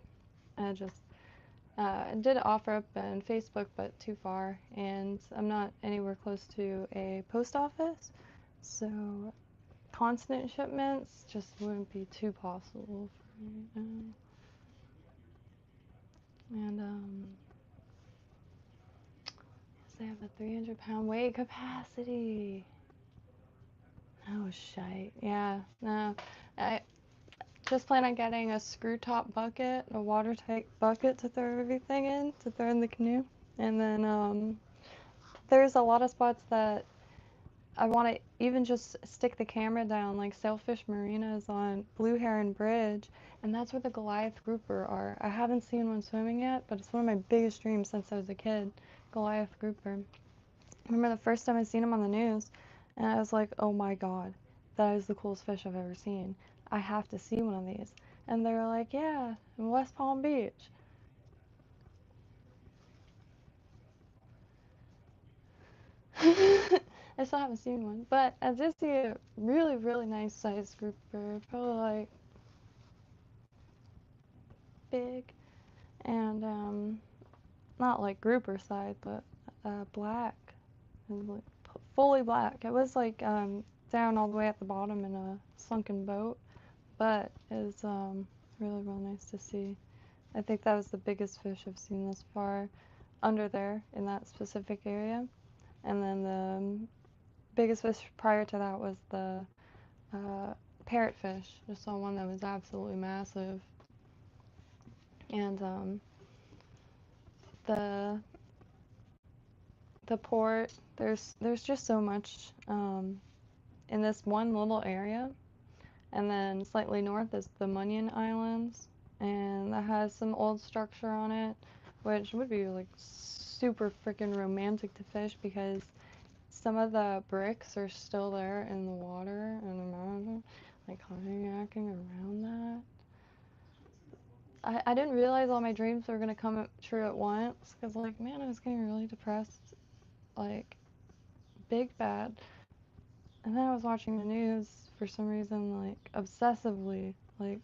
I just did offer up on Facebook, but too far, and I'm not anywhere close to a post office, so constant shipments just wouldn't be too possible for me. And they have a 300-pound weight capacity. Oh shite. Yeah, no. I just plan on getting a screw top bucket, a watertight bucket to throw everything in, to throw in the canoe. And then there's a lot of spots that I want to even just stick the camera down, like Sailfish Marinas on Blue Heron Bridge, and that's where the Goliath grouper are. I haven't seen one swimming yet, but it's one of my biggest dreams since I was a kid, Goliath grouper. I remember the first time I seen him on the news, and I was like, oh my god, that is the coolest fish I've ever seen. I have to see one of these. And they were like, yeah, in West Palm Beach. I still haven't seen one, but I did see a really nice sized grouper, probably like big, and not like grouper size, but black. It was like fully black. It was like down all the way at the bottom in a sunken boat, but it was really, really nice to see. I think that was the biggest fish I've seen this far under there in that specific area. And then the biggest fish prior to that was the parrotfish. Just saw one that was absolutely massive. And the port, there's just so much in this one little area. And then slightly north is the Munyon Islands, and that has some old structure on it, which would be like super freaking romantic to fish because some of the bricks are still there in the water, and imagine like kayaking around that. I didn't realize all my dreams were gonna come true at once, because like, man, I was getting really depressed, like big bad. And then I was watching the news for some reason, like obsessively, like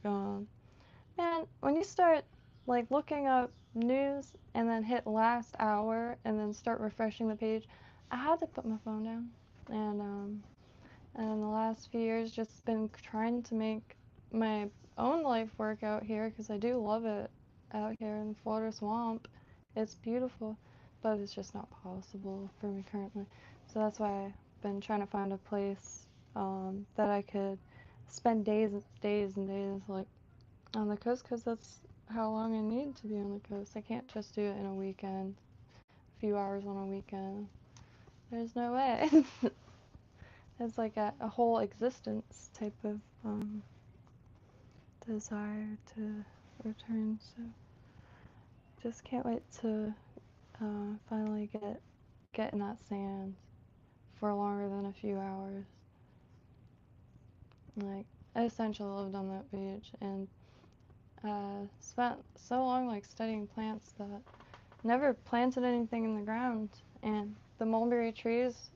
man, when you start like looking up news and then hit last hour and then start refreshing the page, I had to put my phone down. And the last few years just been trying to make my own life work out here because I do love it out here in the Florida swamp. It's beautiful, but it's just not possible for me currently. So that's why I've been trying to find a place that I could spend days and days like on the coast, because that's how long I need to be on the coast. I can't just do it in a weekend, a few hours on a weekend. There's no way. It's like a whole existence type of desire to return. So just can't wait to finally get in that sand for longer than a few hours. Like, I essentially lived on that beach and spent so long like studying plants that never planted anything in the ground. And the mulberry trees,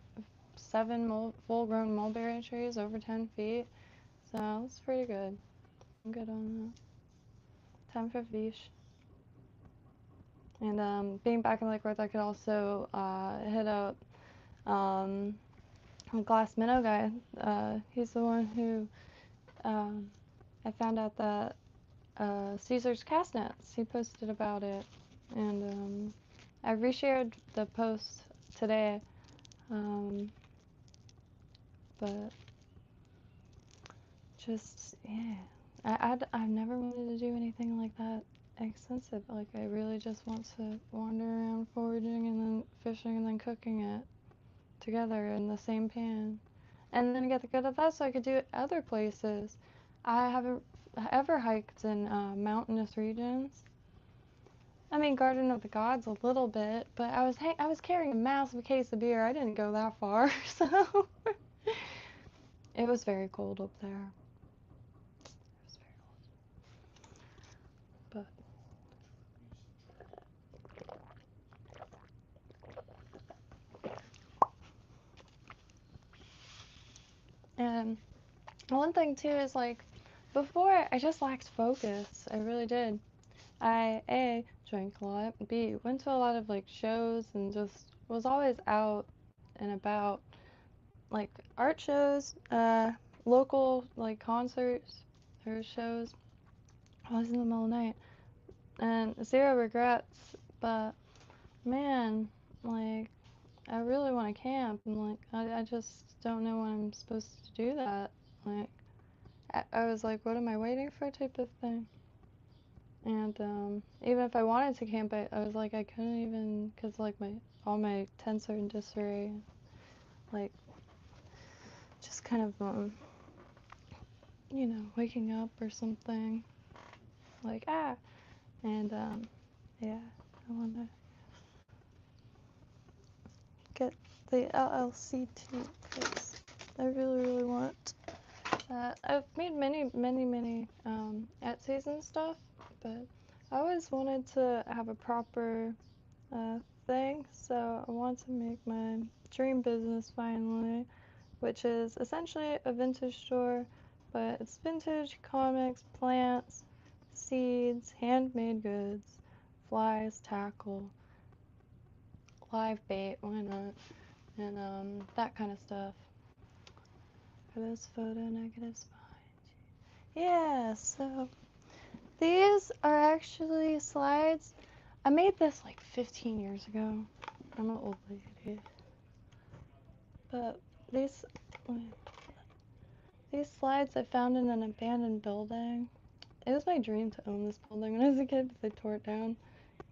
7 full-grown mulberry trees over 10 feet. So it's pretty good. I'm good on that. Time for fish. And being back in Lake Worth, I could also hit up the Glass Minnow guy. He's the one who I found out that Caesar's cast nets. He posted about it, and I reshared the post today. But just yeah, I've never wanted to do anything like that expensive. Like, I really just want to wander around foraging and then fishing and then cooking it together in the same pan, and then get the good of that so I could do it other places. I haven't ever hiked in mountainous regions. I mean, Garden of the Gods a little bit, but I was carrying a massive case of beer. I didn't go that far, so it was very cold up there. It was very cold, but one thing too is like before I just lacked focus. I really did. I A, drank a lot, B, went to a lot of like shows and just was always out and about, like art shows, local like concerts or shows. I was in the middle of the night and zero regrets, but man, like I really want to camp, and like I just don't know when I'm supposed to do that. Like I was like, what am I waiting for type of thing. And even if I wanted to camp, I was like, I couldn't even, because like all my tents are in disarray. Like, just kind of, waking up or something. Like, ah. And yeah, I want to get the LLC too, because I really, really want that. I've made many Etsy's and stuff, but I always wanted to have a proper thing, so I want to make my dream business finally, which is essentially a vintage store, but it's vintage comics, plants, seeds, handmade goods, flies, tackle, live bait, why not? And that kind of stuff. Are those photo negatives behind you? Yeah, so these are actually slides. I made this like 15 years ago. I'm an old lady. But these these slides I found in an abandoned building. It was my dream to own this building when I was a kid, but they tore it down.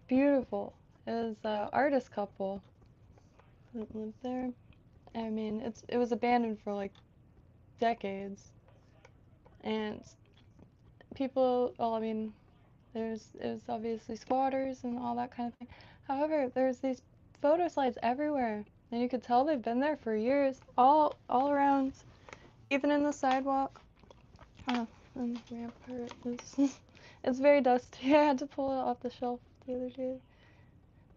Beautiful. It was an artist couple that lived there. I mean, it was abandoned for like decades, and people. Well, I mean, it was obviously squatters and all that kind of thing. However, there's these photo slides everywhere, and you could tell they've been there for years, all around, even in the sidewalk. Oh, and the rampart is it's very dusty. I had to pull it off the shelf the other day.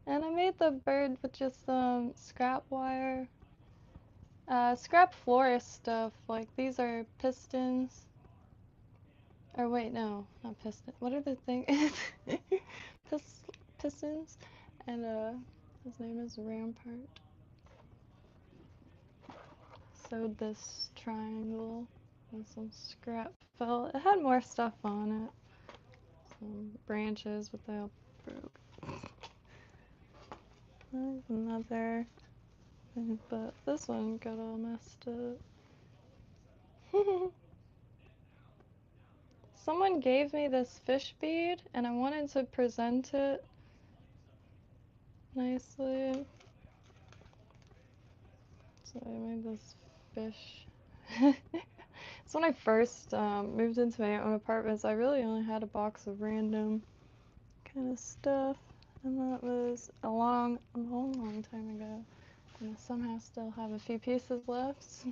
And I made the bird with just some scrap wire, scrap florist stuff. Like these are pistons. Or wait, no, not piston. What are the things? Pistons. And his name is Rampart. Sewed this triangle and some scrap felt. It had more stuff on it. Some branches, but they all broke. There's another, but this one got all messed up. Someone gave me this fish bead, and I wanted to present it nicely. So I made this fish. So when I first moved into my own apartments, I really only had a box of random kind of stuff, and that was a long time ago. And I somehow still have a few pieces left.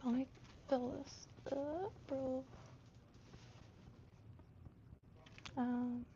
Let me fill this up, bro. Um,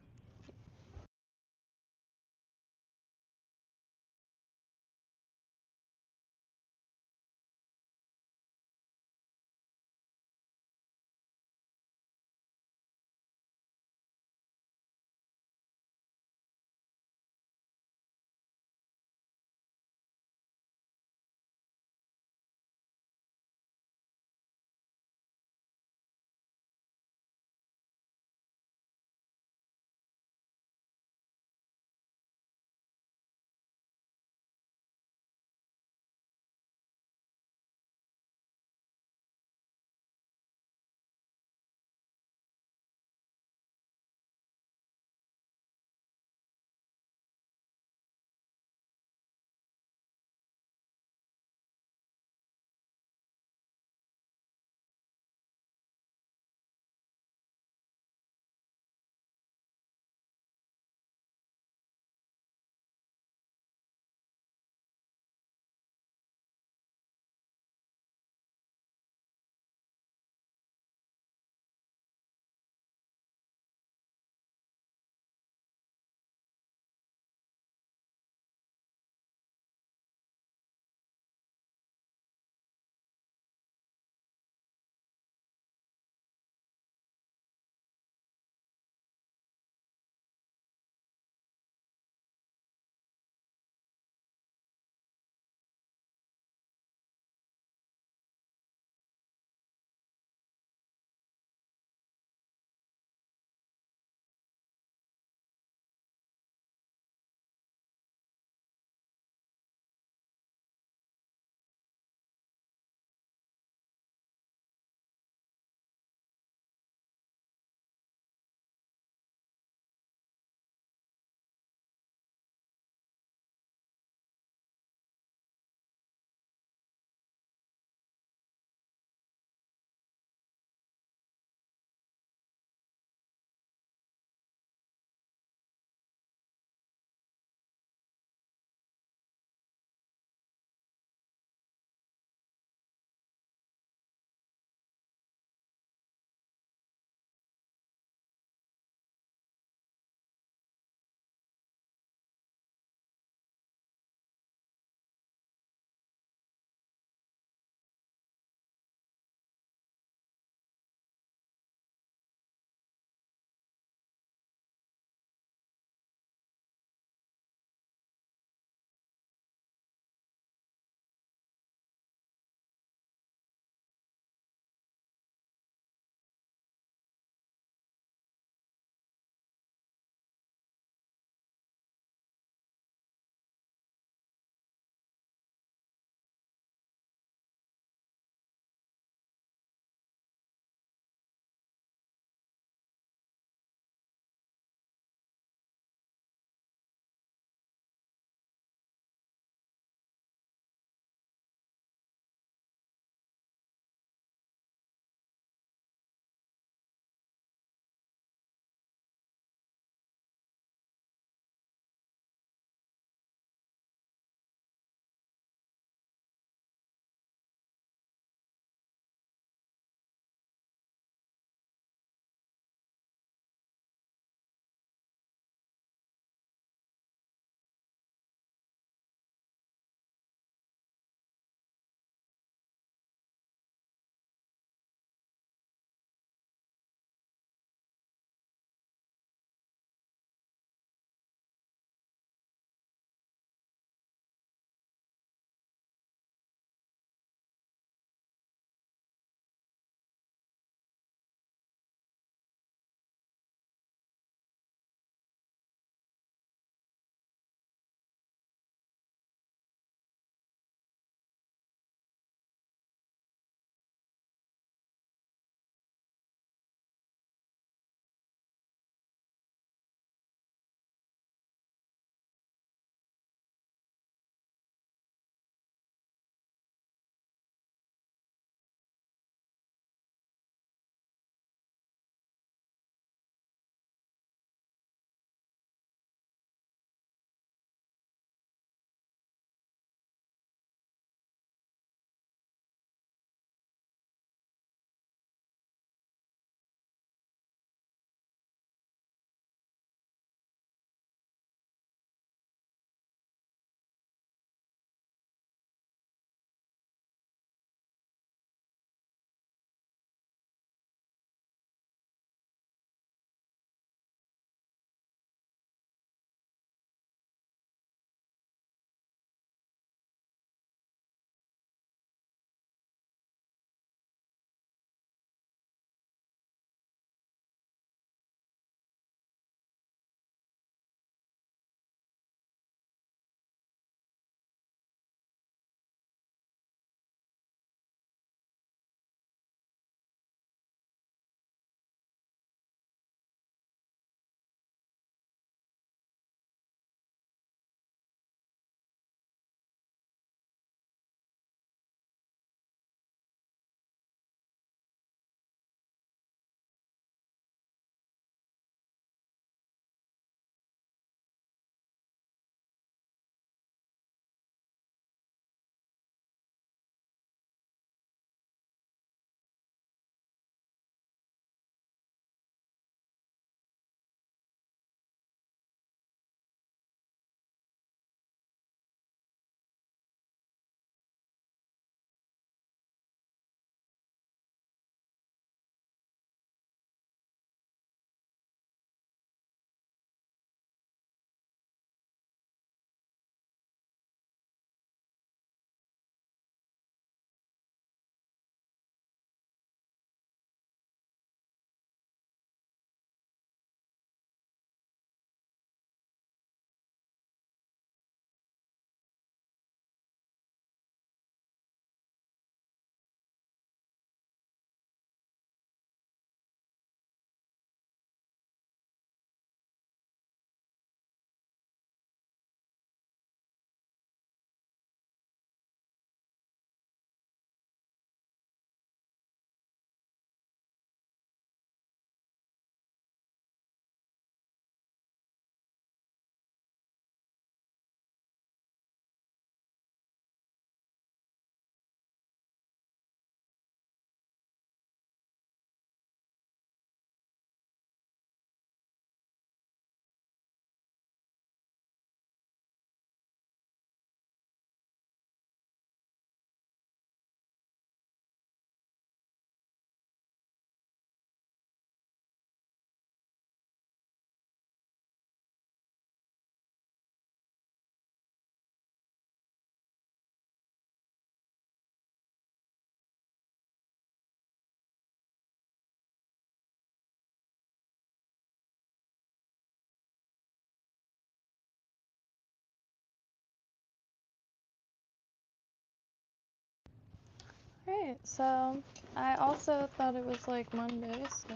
Right, so I also thought it was like Monday, so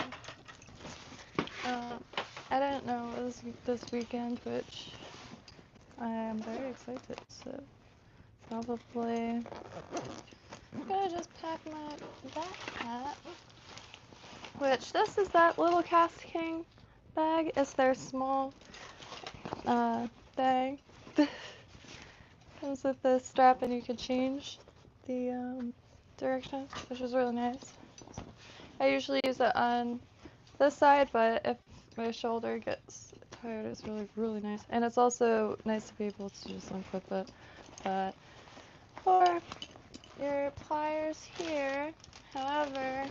I didn't know it was this weekend, which I am very excited. So probably I'm gonna just pack my backpack, which this is that little Cast King bag. It's their small bag. Comes with this strap and you can change the direction, which is really nice. I usually use it on this side, but if my shoulder gets tired, it's really, really nice. And it's also nice to be able to just unclip it. But for your pliers here, however,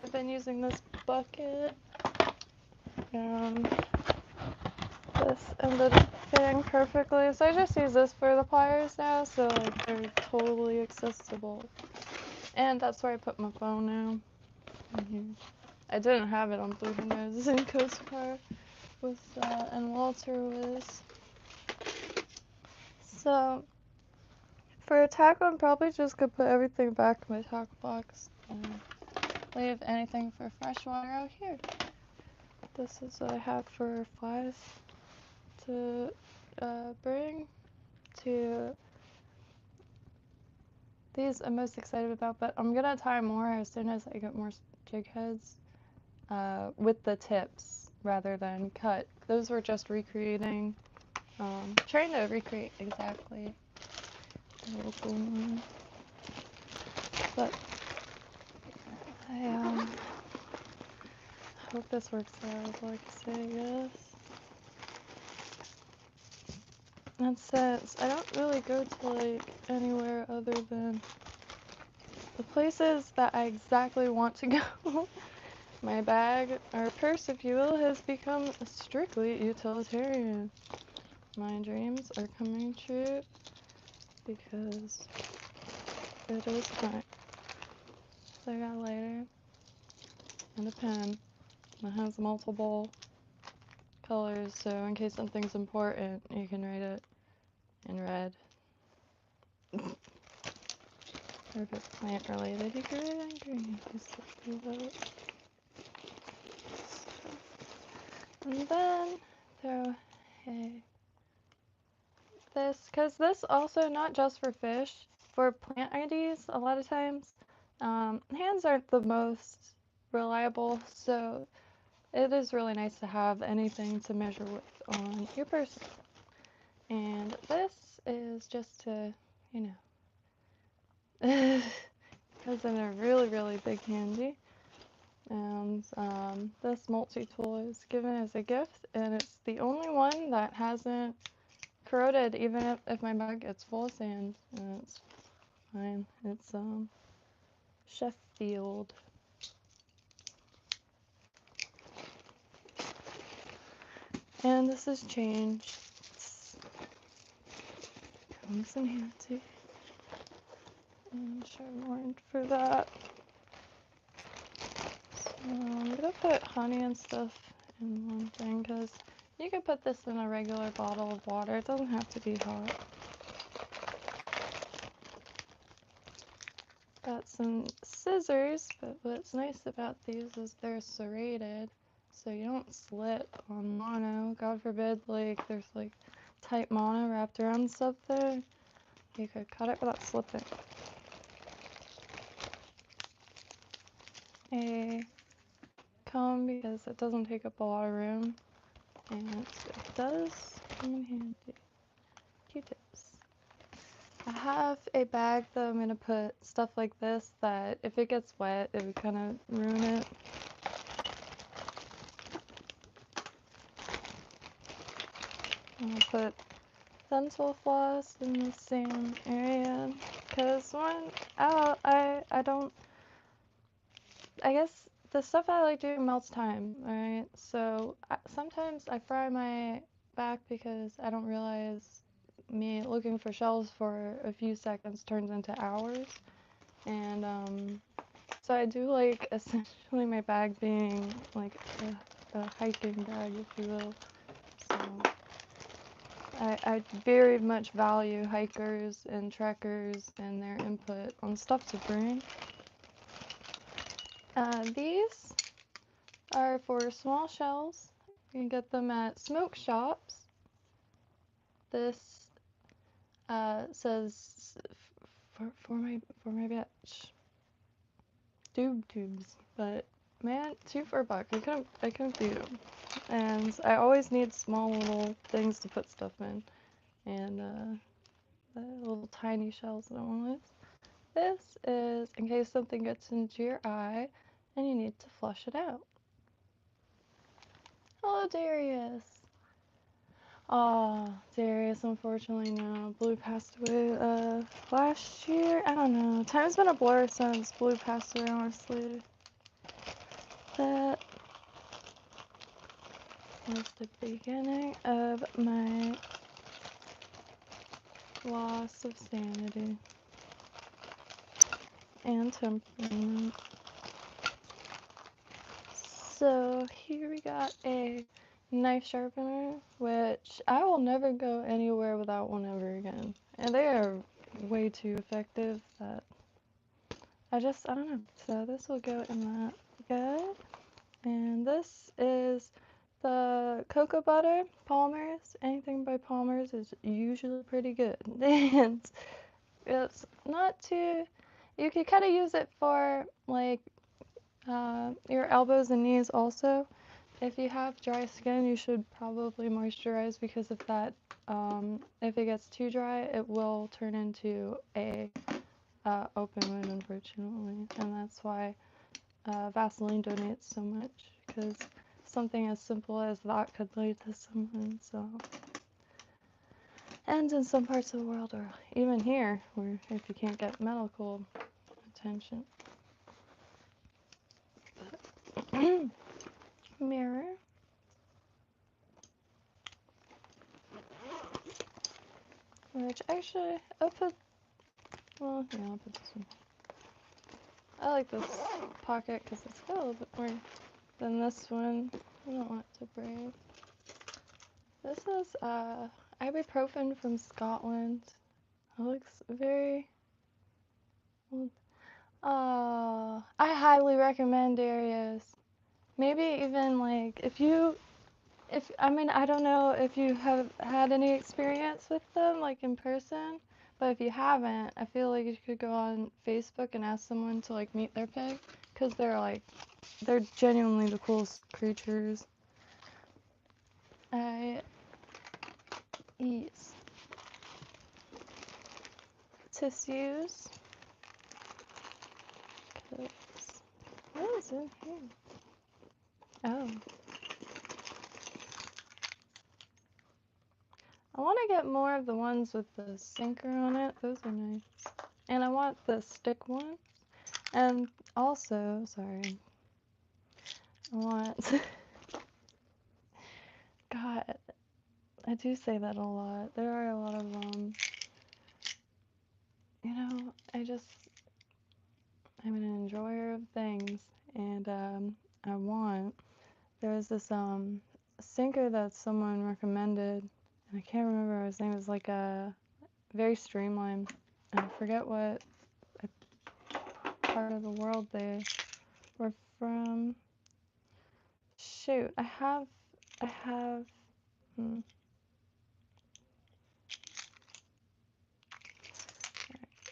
I've been using this bucket. This ended up fitting perfectly, so I just use this for the pliers now, so like, they're totally accessible. And that's where I put my phone now. I didn't have it on Blue Nose in Coast Car with and Walter was. So for a tackle, I'm probably just gonna put everything back in my tackle box and leave anything for freshwater out here. This is what I have for flies to bring to. These I'm most excited about, but I'm gonna tie more as soon as I get more jig heads with the tips rather than cut. Those were just recreating, trying to recreate exactly the local one. But I hope this works out, like I say, yes. And since I don't really go to like anywhere other than the places that I exactly want to go, my bag, or purse if you will, has become strictly utilitarian. My dreams are coming true because it is time. So I got a lighter and a pen that has multiple colors, so in case something's important, you can write it in red. Or if it's plant related, you can write it in green. And then throw this, because this also not just for fish, for plant IDs, a lot of times hands aren't the most reliable, so it is really nice to have anything to measure with on your person. And this is just to, you know, comes in a really, really big handy. And this multi-tool is given as a gift, and it's the only one that hasn't corroded, even if my mug gets full of sand. And it's fine. It's Sheffield. And this has changed. Comes in handy. And show more for that. So I'm gonna put honey and stuff in one thing because you can put this in a regular bottle of water. It doesn't have to be hot. Got some scissors, but what's nice about these is they're serrated, so you don't slip on mono. God forbid, like there's like tight mono wrapped around something. You could cut it without slipping. A comb because it doesn't take up a lot of room, and it does come in handy. Q-tips. I have a bag that I'm gonna put stuff like this that if it gets wet, it would kind of ruin it. I'll put dental floss in the same area because when out, I don't. I guess the stuff I like doing melts time. Alright, so sometimes I fry my back because I don't realize me looking for shells for a few seconds turns into hours. And so I do like essentially my bag being like a hiking bag, if you will. So I very much value hikers and trekkers and their input on stuff to bring. These are for small shells. You can get them at smoke shops. This says for my batch tubes, but man, 2 for a buck. I couldn't beat them. And I always need small little things to put stuff in, and the little tiny shells that I want to use. This is in case something gets into your eye and you need to flush it out. Hello, Darius. Oh, Darius, unfortunately, no. Blue passed away last year. I don't know. Time's been a blur since Blue passed away, honestly. That was the beginning of my loss of sanity and temperament. So here we got a knife sharpener, which I will never go anywhere without one ever again. And they are way too effective that I don't know. So this will go in that good. And this is the cocoa butter, Palmer's. Anything by Palmer's is usually pretty good. And it's not too, you could kind of use it for like your elbows and knees also. If you have dry skin, you should probably moisturize because if it gets too dry, it will turn into a open wound, unfortunately, and that's why Vaseline donates so much, because something as simple as that could lead to someone. So, and in some parts of the world, or even here, where if you can't get medical attention. Mirror. Which actually, I'll put this one. I like this pocket because it's got a little bit more than this one. I don't want it to break. This is ibuprofen from Scotland. It looks very. I highly recommend Darius. Maybe even like I don't know if you have had any experience with them like in person, but if you haven't, I feel like you could go on Facebook and ask someone to like meet their pig, because they're genuinely the coolest creatures. Ease. Tissues. What is in here? Oh. I want to get more of the ones with the sinker on it. Those are nice. And I want the stick ones. And also, sorry, I want... God, I do say that a lot. There are a lot of, I'm an enjoyer of things. And, there's this, sinker that someone recommended. And I can't remember his name. It was like a very streamlined. I forget what part of the world they were from. Shoot, I have,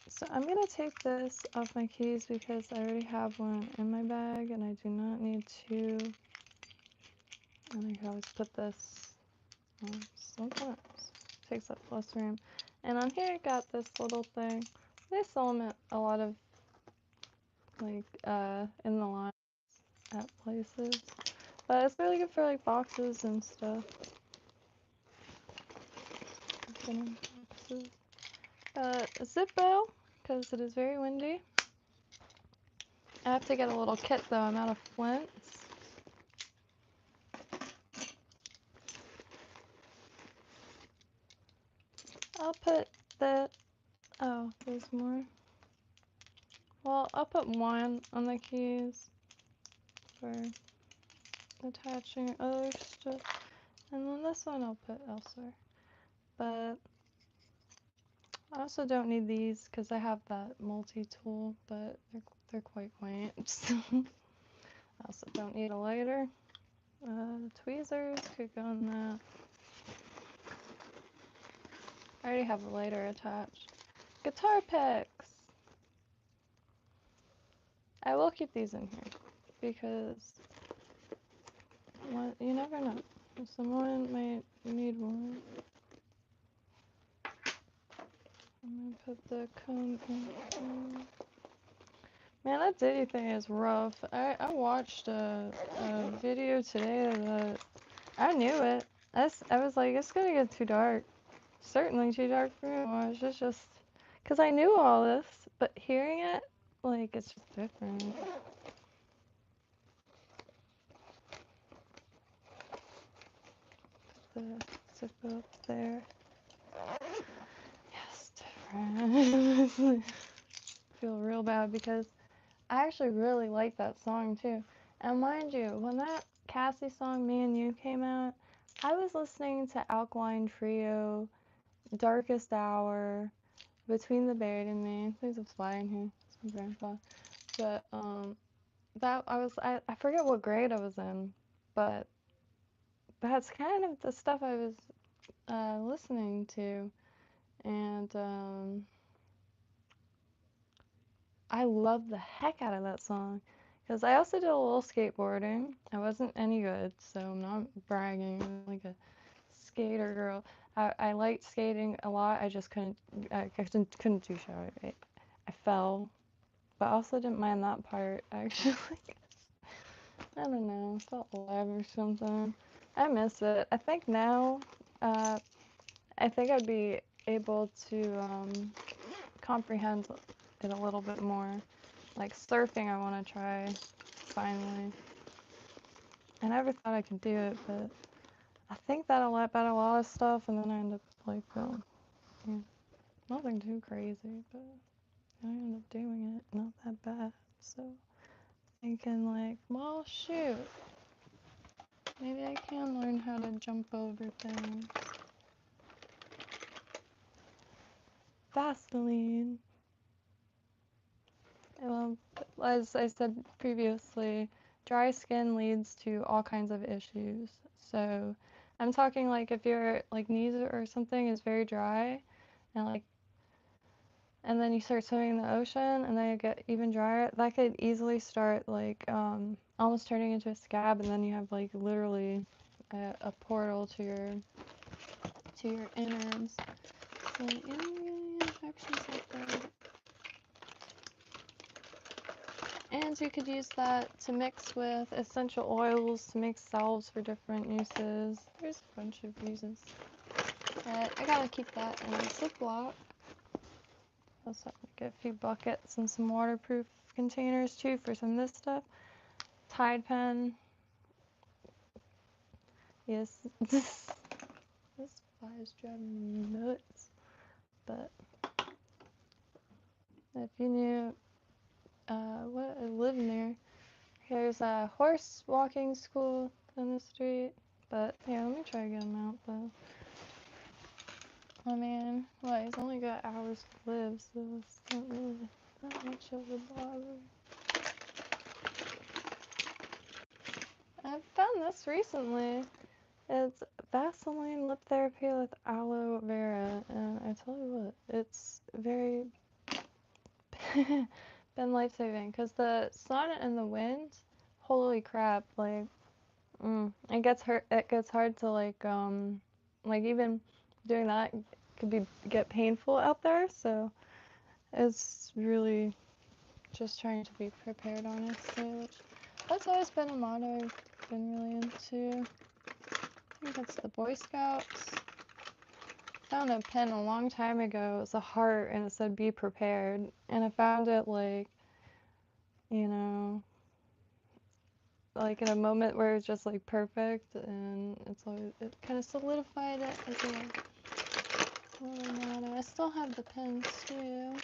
So I'm gonna take this off my keys because I already have one in my bag and I do not need to, and I can always put this sometimes. Takes up less room. And on here I got this little thing. They sell them at a lot of, like, in the line at places. But it's really good for, like, boxes and stuff. A Zippo, because it is very windy. I have to get a little kit, though. I'm out of flints. I'll put that... Oh, there's more. Well, I'll put one on the keys for attaching other stuff. And then this one I'll put elsewhere. But I also don't need these because I have that multi-tool, but they're quite quaint. I also don't need a lighter. Tweezers could go in that. I already have a lighter attached. Guitar picks! I will keep these in here because you never know. Someone might need one. I'm gonna put the cone in. Man, that Diddy thing is rough. I watched a video today that I knew it. I was like, it's gonna get too dark. Certainly too dark for me to watch. It's just because I knew all this, but hearing it, like, it's just different. The zip up there. Yes, different. I feel real bad because I actually really like that song too. And mind you, when that Cassie song "Me and You" came out, I was listening to Alkaline Trio, Darkest Hour, Between the Buried and Me. There's a fly in here. It's my grandpa. But that I forget what grade I was in, but that's kind of the stuff I was listening to, and I love the heck out of that song. Because I also did a little skateboarding. I wasn't any good, so I'm not bragging. I'm like a skater girl. I liked skating a lot. I just couldn't. I couldn't do show. I fell, but I also didn't mind that part actually. I don't know. It felt alive or something. I miss it. I think now, I think I'd be able to comprehend it a little bit more. Like surfing, I want to try finally. I never thought I could do it, but I think that about a lot of stuff, and then I end up like, yeah, nothing too crazy, but I end up doing it, not that bad. So thinking like, well, shoot, maybe I can learn how to jump over things. Vaseline. Well, as I said previously, dry skin leads to all kinds of issues. So I'm talking like if your like knees or something is very dry and like and then you start swimming in the ocean and then you get even drier, that could easily start like almost turning into a scab, and then you have like literally a portal to your innards. So infections like that. And you could use that to mix with essential oils to make salves for different uses. There's a bunch of uses. But I gotta keep that in a Ziploc. Also have to get a few buckets and some waterproof containers too for some of this stuff. Tide pen. Yes, this fly is driving me nuts. But if you knew what I live near, there's a horse walking school in the street. But yeah, let me try to get him out though. I mean, well, he's only got hours to live, so it's not really that much of a bother. I found this recently. It's Vaseline lip therapy with aloe vera, and I tell you what, it's very been life-saving. Cause the sun and the wind, holy crap! Like, it gets hurt. It gets hard to like even doing that could get painful out there. So it's really just trying to be prepared, honestly. Which that's always been a motto I've been really into. I think that's the Boy Scouts. Found a pin a long time ago. It was a heart and it said "Be prepared," and I found it like, you know, like in a moment where it's just like perfect, and it kind of solidified it as a little motto. I still have the pins too.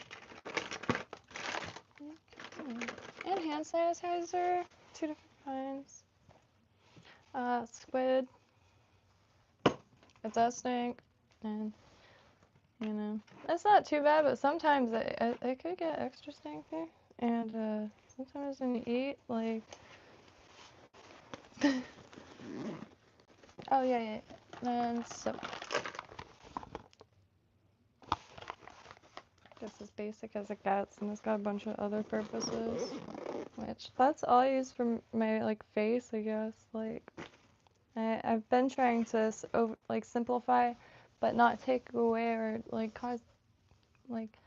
And hand sanitizer, 2 different kinds. Squid. It does stink, and you know, it's not too bad, but sometimes it could get extra stinky. And sometimes when you eat, like, Oh yeah. And so this is basic as it gets, and it's got a bunch of other purposes. Which that's all I use for my like face, I guess. Like I've been trying to like simplify, but not take away or like cause like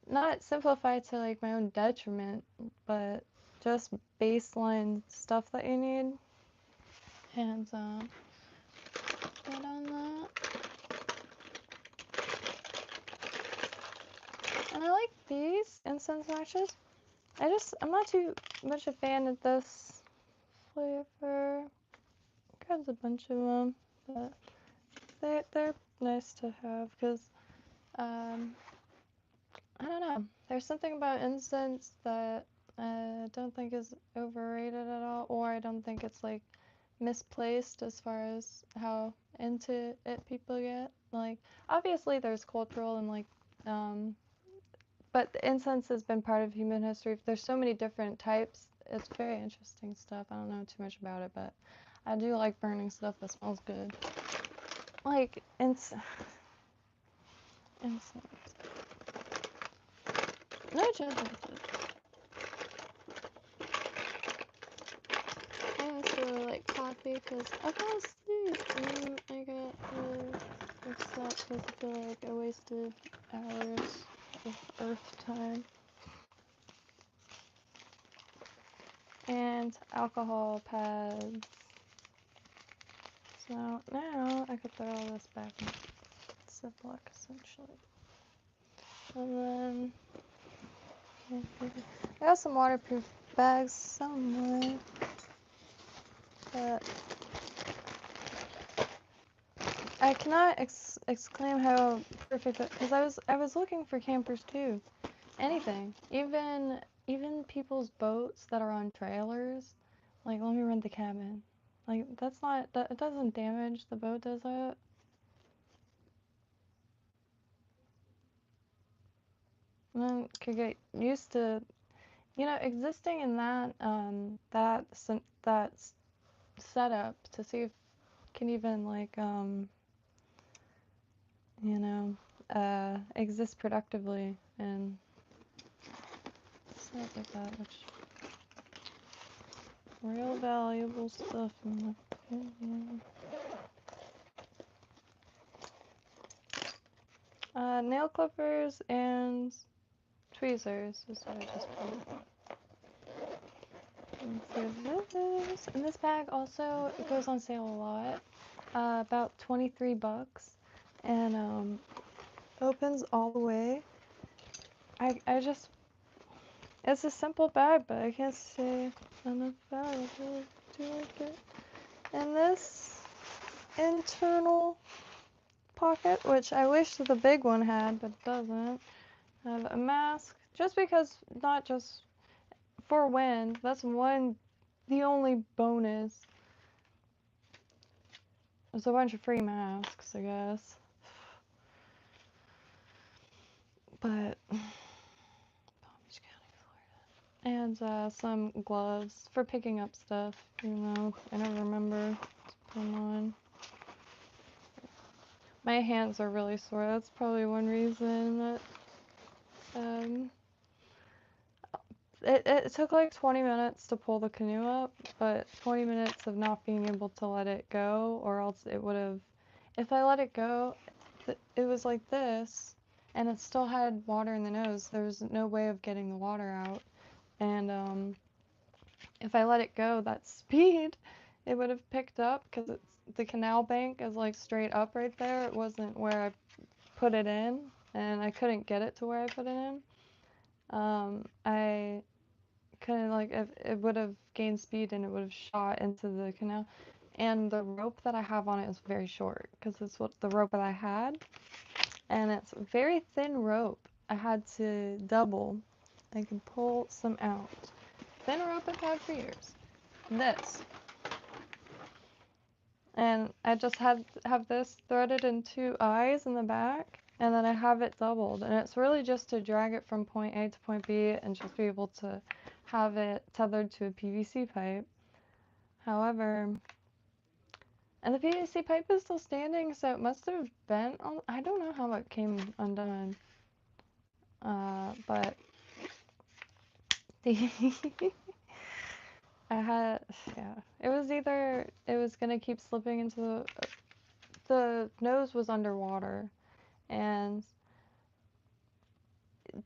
not simplify to like my own detriment, but just baseline stuff that you need. And put on that. And I like these incense matches. I'm not too much a fan of this flavor. Grabs a bunch of them, but they're nice to have because I don't know. There's something about incense that I don't think is overrated at all, or I don't think it's like misplaced as far as how into it people get. Like, obviously there's cultural and like, but the incense has been part of human history. There's so many different types. It's very interesting stuff. I don't know too much about it, but I do like burning stuff that smells good. Like, incense. No judgment. I also like coffee because I fell asleep and I got upset because I feel like I wasted hours of earth time. And alcohol pads. So now I could throw all this back in Ziploc essentially. And then I got some waterproof bags somewhere. But I cannot exclaim how perfect that, because I was looking for campers too. Anything, even people's boats that are on trailers. Like, let me rent the cabin. Like, that's not that it doesn't damage the boat, does it? And then could get used to, existing in that setup to see if can even like exist productively and stuff like that, which real valuable stuff in my opinion. Nail clippers and tweezers is what I just put. And this bag also goes on sale a lot, about 23 bucks, and opens all the way. It's a simple bag, but I can't say enough about it. I really do like it. And this internal pocket, which I wish the big one had, but it doesn't, have a mask, just because, not just for wind, that's the only bonus. There's a bunch of free masks, I guess. But and some gloves for picking up stuff, I don't remember to put them on. My hands are really sore. That's probably one reason that it took like 20 minutes to pull the canoe up, but 20 minutes of not being able to let it go, or else it would have, if I let it go, it was like this, and it still had water in the nose. There was no way of getting the water out, and if I let it go that speed, it would have picked up, because the canal bank is like straight up right there. It wasn't where I put it in, and I couldn't get it to where I put it in. I couldn't, like, it would have gained speed and it would have shot into the canal. And the rope that I have on it is very short, because it's what the rope that I had, and it's very thin rope. I had to double. I can pull some out. Thin rope I've had for years. This. And I just have this threaded in 2 eyes in the back, and then I have it doubled. And it's really just to drag it from point A to point B and just be able to have it tethered to a PVC pipe. However, and the PVC pipe is still standing, so it must have been on. I don't know how it came undone. But the I had, yeah, it was either it was gonna keep slipping into the nose was underwater, and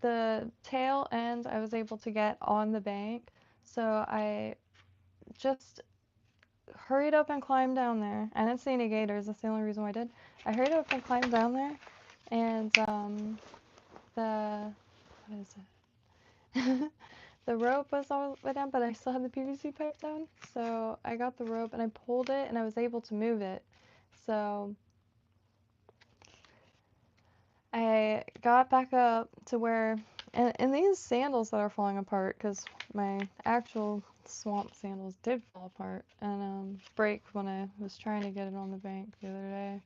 the tail end I was able to get on the bank, so I just hurried up and climbed down there. I didn't see any gators. That's the only reason why I did. I hurried up and climbed down there, and the what is it? The rope was all the way down, but I still had the PVC pipe down. So I got the rope and I pulled it, and I was able to move it. So I got back up to where, and these sandals that are falling apart, because my actual swamp sandals did fall apart and break when I was trying to get it on the bank the other day.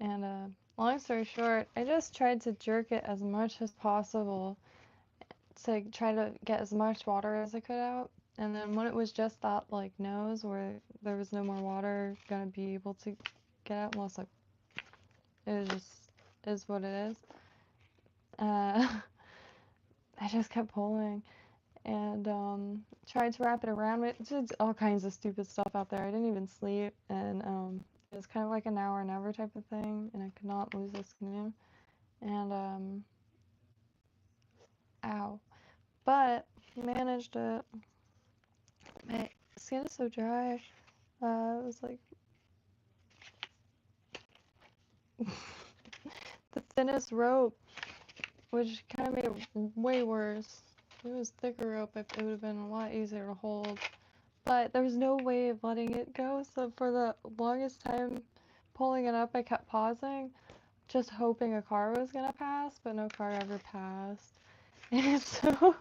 And long story short, I just tried to jerk it as much as possible to try to get as much water as I could out. And then when it was just that like nose where there was no more water gonna be able to get out, unless like it just is what it is. I just kept pulling and tried to wrap it around me. Did all kinds of stupid stuff out there. I didn't even sleep, and it was kind of like an hour never type of thing, and I could not lose this canoe. And ow, but managed it. My skin is so dry. It was like the thinnest rope, which kind of made it way worse. If it was thicker rope, it would have been a lot easier to hold. But there was no way of letting it go, so for the longest time pulling it up, I kept pausing, just hoping a car was gonna pass, but no car ever passed. And so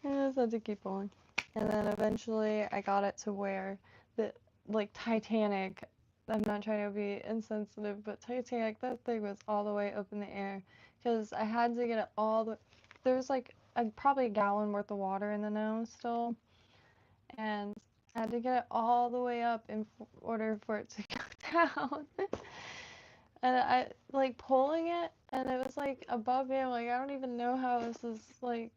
I just had to keep pulling. And then eventually I got it to where the like Titanic, I'm not trying to be insensitive, but Titanic, that thing was all the way up in the air because I had to get it all the, there was like probably a gallon worth of water in the nose still, and I had to get it all the way up in order for it to go down. And I like pulling it, and it was like above me. I'm like, I don't even know how this is like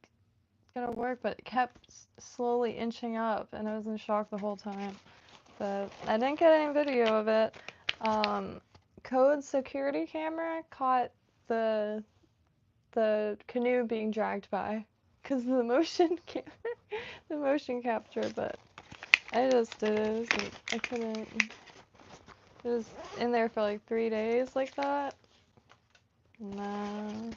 gonna work, but it kept slowly inching up, and I was in shock the whole time. But I didn't get any video of it. Code security camera caught the canoe being dragged by because of the motion the motion capture, but I just did it. It was like, I couldn't. It was in there for like 3 days like that. Nah.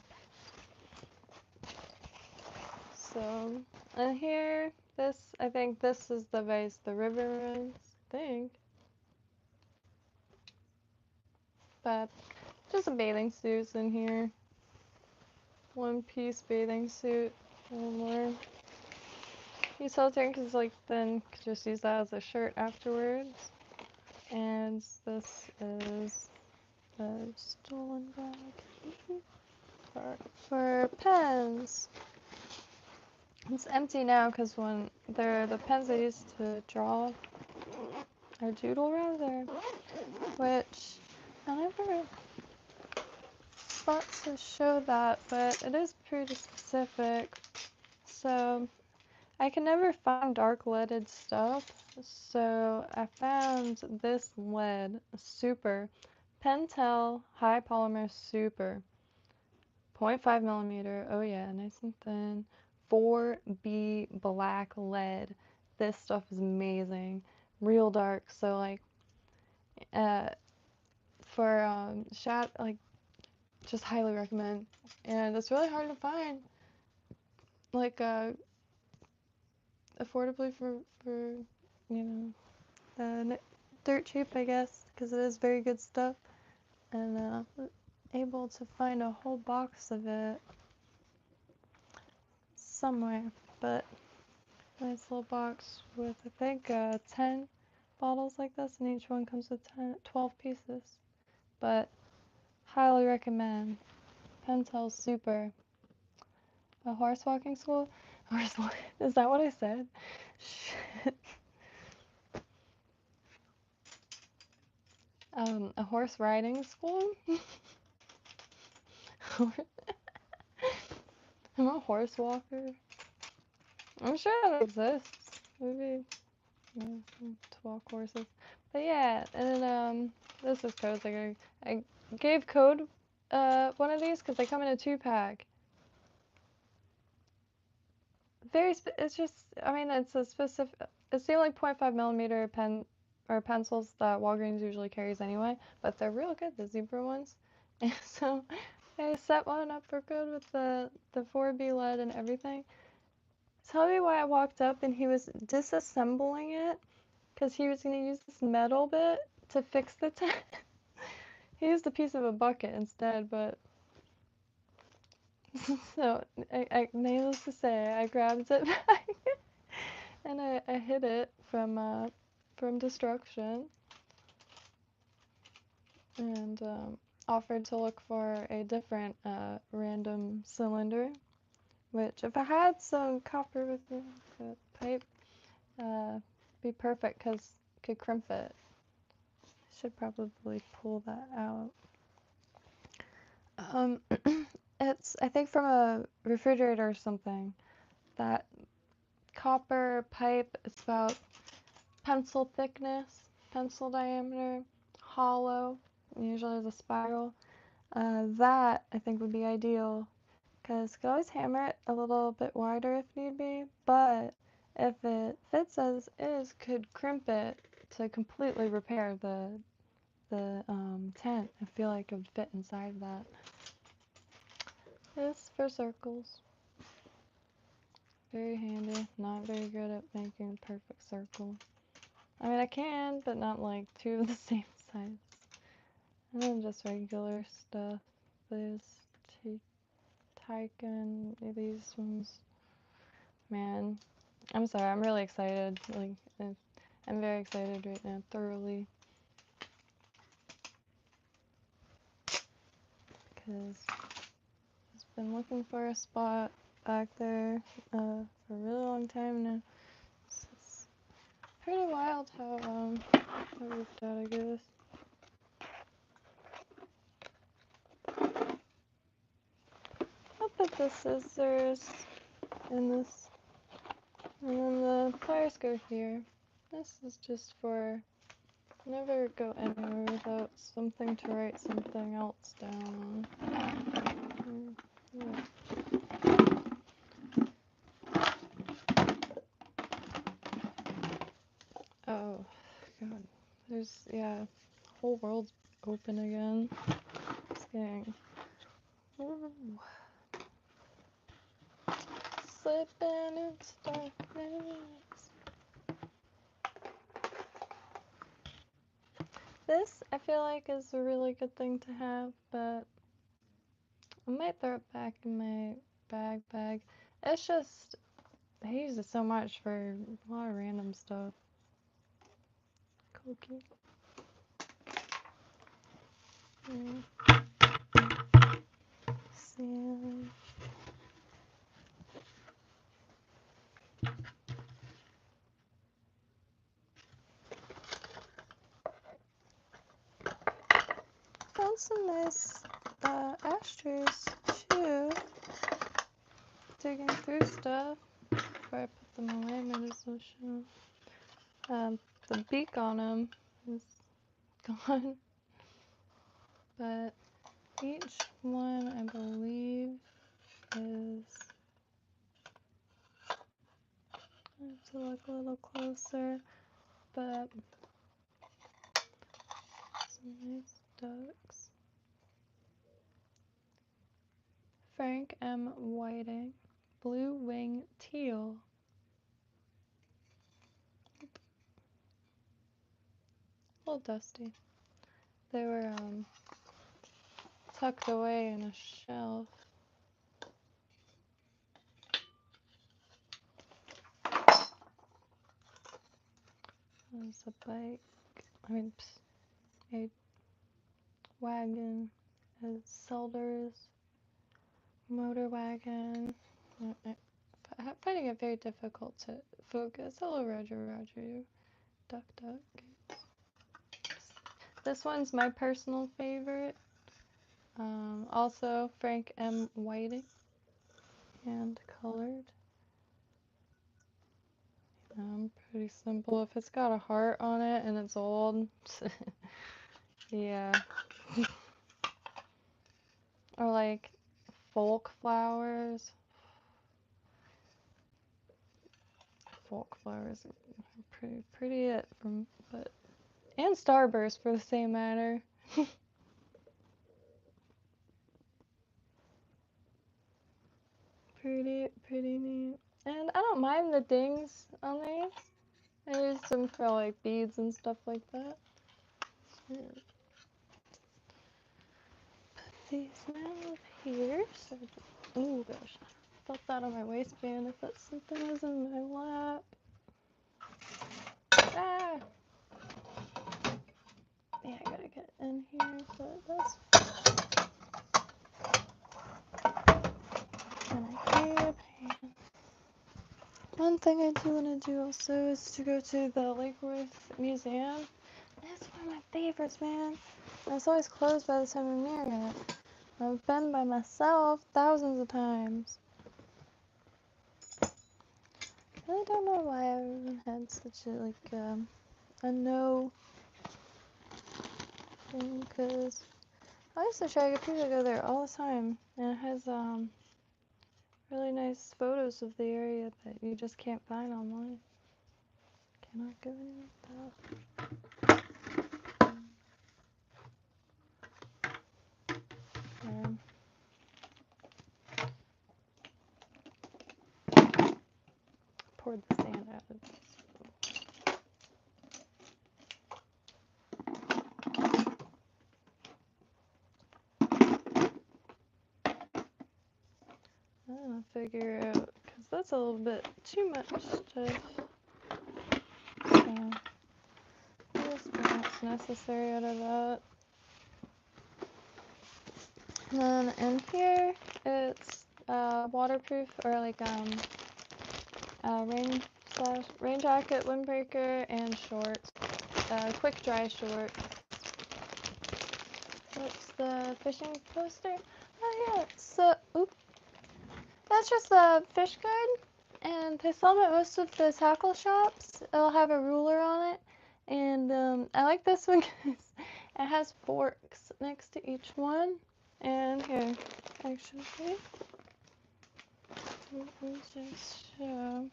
So, and here, this, I think this is the vase the river runs, I think. But just a bathing suit's in here. One piece bathing suit. One more. Use filter because like then could just use that as a shirt afterwards. And this is the stolen bag for pens. It's empty now because when they're the pens I used to draw or doodle rather, which I never thought to show that, but it is pretty specific. So I can never find dark leaded stuff, so I found this lead, super, Pentel high polymer super, 0.5 millimeter, oh yeah, nice and thin, 4B black lead. This stuff is amazing, real dark, so like, for like, just highly recommend. And it's really hard to find, like, affordably for you know, dirt cheap, I guess, because it is very good stuff. And able to find a whole box of it somewhere, but nice little box with I think 10 bottles like this, and each one comes with 12 pieces. But highly recommend. Pentel Super. A horse walking school? Horse walking. Is that what I said? Shit. A horse riding school? I'm a horse walker. I'm sure that exists. Maybe yeah, to walk horses. But yeah, and then this is codes. I gave code one of these because they come in a 2-pack. It's just, I mean, it's a specific. It's the only .5 millimeter pen or pencils that Walgreens usually carries anyway, but they're real good, the zebra ones. And so I set one up for code with the 4B lead and everything. Tell me why I walked up and he was disassembling it because he was going to use this metal bit to fix the tent. He used a piece of a bucket instead, but so needless to say, I grabbed it back and I hid it from destruction and offered to look for a different random cylinder, which if I had some copper with me, the pipe, be perfect because could crimp it. Should probably pull that out. It's I think from a refrigerator or something. That copper pipe is about pencil thickness, pencil diameter, hollow, usually as a spiral. That I think would be ideal because you could always hammer it a little bit wider if need be, but if it fits as is, could crimp it to completely repair the tent. I feel like it would fit inside that. This for circles. Very handy. Not very good at making a perfect circle. I mean, I can, but not like two of the same size. And then just regular stuff. This Tyken, these ones. Man, I'm sorry. I'm really excited. Like, I'm very excited right now. Thoroughly. Because I've been looking for a spot back there for a really long time now. It's pretty wild how it worked out, I guess. I'll put the scissors in this, and then the pliers go here. This is just for never go anywhere without something to write something else down on. Yeah. Oh, God. There's, yeah, whole world's open again. It's getting... Ooh. Slipping into darkness. This, I feel like, is a really good thing to have, but I might throw it back in my bag. It's just, I use it so much for a lot of random stuff. Cookie. Sand. Found some nice ashtrays too. Digging through stuff before I put them away. Maybe this will show. The beak on them is gone, but each one I believe is. I have to look a little closer, but some nice ducks. Frank M. Whiting, blue wing teal. A little dusty. They were tucked away in a shelf. There's a bike. A wagon. A Selder's motor wagon. I'm finding it very difficult to focus. Hello, Roger. Duck. This one's my personal favorite. Also Frank M. Whiting, hand colored. Pretty simple. If it's got a heart on it and it's old, yeah. Or like folk flowers. Folk flowers are pretty it from, but and starburst for the same matter. Pretty neat. And I don't mind the dings on these. I use them for like beads and stuff like that. Yeah. Put these now up here. So, oh gosh, I felt that on my waistband. I thought something was in my lap. Ah! Yeah, I gotta get in here, but that's. And I keep. One thing I do want to do also is to go to the Lake Worth Museum. That's one of my favorites, man. And it's always closed by the time I'm near it. I've been by myself thousands of times. I really don't know why everyone had such a no thing, because I used to try to get people to go there all the time, and it has really nice photos of the area that you just can't find online. Cannot go in without. Poured the sand out of this. I'm gonna figure out, because that's a little bit too much stuff. So, just what's necessary out of that. And then in here, it's waterproof, or like rain jacket, windbreaker, and shorts. Quick dry short. What's the fishing poster? Oh yeah, so that's just the fish guide, and they sell them at most of the tackle shops. It'll have a ruler on it, and I like this one because it has forks next to each one. And here, actually, let me just show.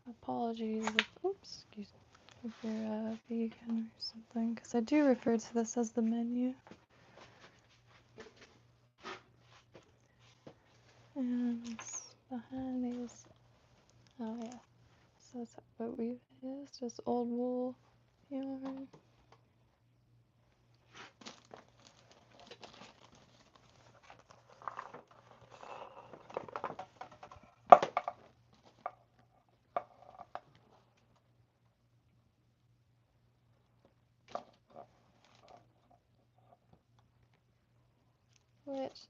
Apologies excuse me, if you're vegan or something, because I do refer to this as the menu. And behind these, oh yeah, so that's what we've used, just old wool yarn. Which,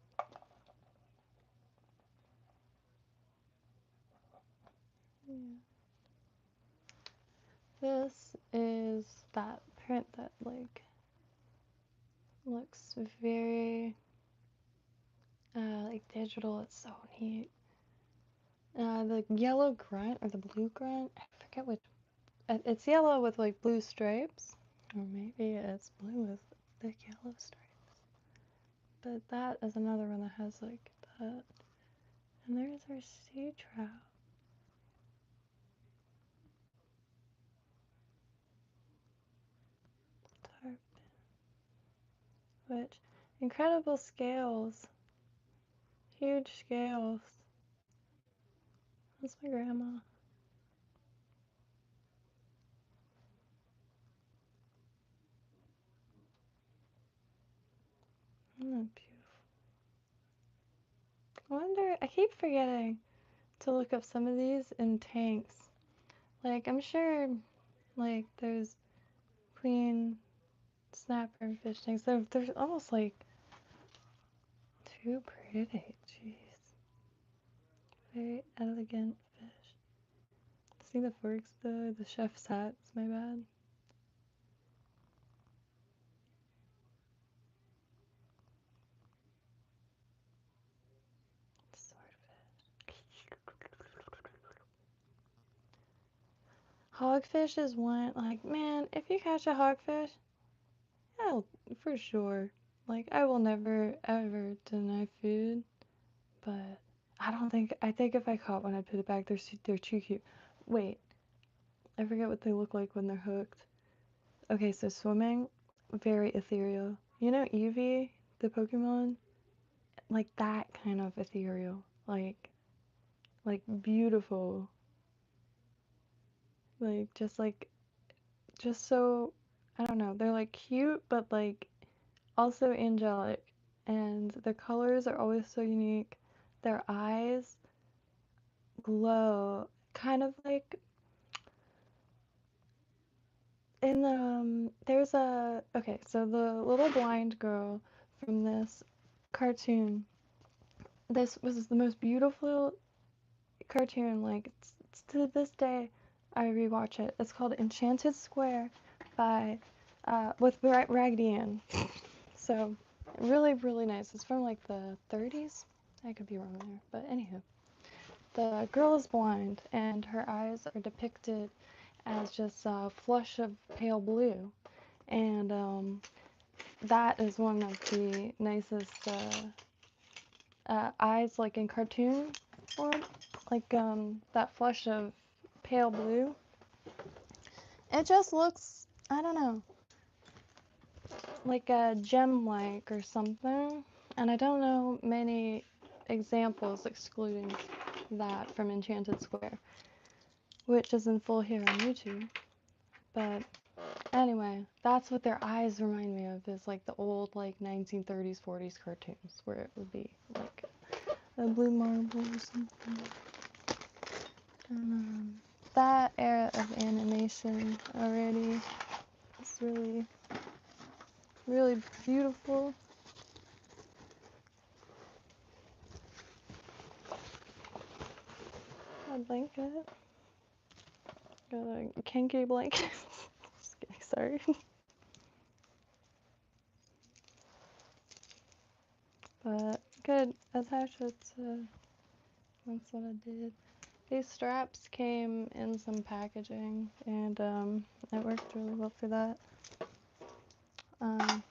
yeah. This is that print that like looks very like digital. It's so neat. The yellow grunt or the blue grunt, I forget which. It's yellow with like blue stripes, or maybe it's blue with thick yellow stripes. But that is another one that has like that. And there's our sea trout. Tarpon. Which, incredible scales. Huge scales. That's my grandma. Oh, beautiful. I wonder, I keep forgetting to look up some of these in tanks. Like, I'm sure, like, there's queen snapper and fish tanks. They're almost like too pretty. Jeez. Very elegant fish. See the forks though? The chef's hats, my bad. hogfish is one, like, man, if you catch a hogfish, I'll, for sure. Like, I will never, ever deny food, but I think if I caught one, I'd put it back. They're too cute. Wait, I forget what they look like when they're hooked. Okay, so swimming, very ethereal. You know Eevee, the Pokemon? Like that kind of ethereal. Like beautiful. Like just so I don't know. They're like cute but like also angelic and their colors are always so unique. Their eyes glow kind of like in the there's a okay, so the little blind girl from this cartoon. This was the most beautiful cartoon. Like to this day, I rewatch it. It's called Enchanted Square by with Raggedy Ann. So really really nice. It's from like the 30s. I could be wrong there, but anywho, the girl is blind and her eyes are depicted as just a flush of pale blue, and that is one of the nicest eyes like in cartoon form, like that flush of pale blue. It just looks, I don't know, like a gem-like or something. And I don't know many examples excluding that from Enchanted Square, which is in full here on YouTube. But anyway, that's what their eyes remind me of, is like the old like 1930s, 40s cartoons where it would be like a blue marble or something. That era of animation already is really, really beautiful. A blanket. Got a kinky blanket. Just kidding, sorry. But could attach it to, that's what I did. These straps came in some packaging and it worked really well for that.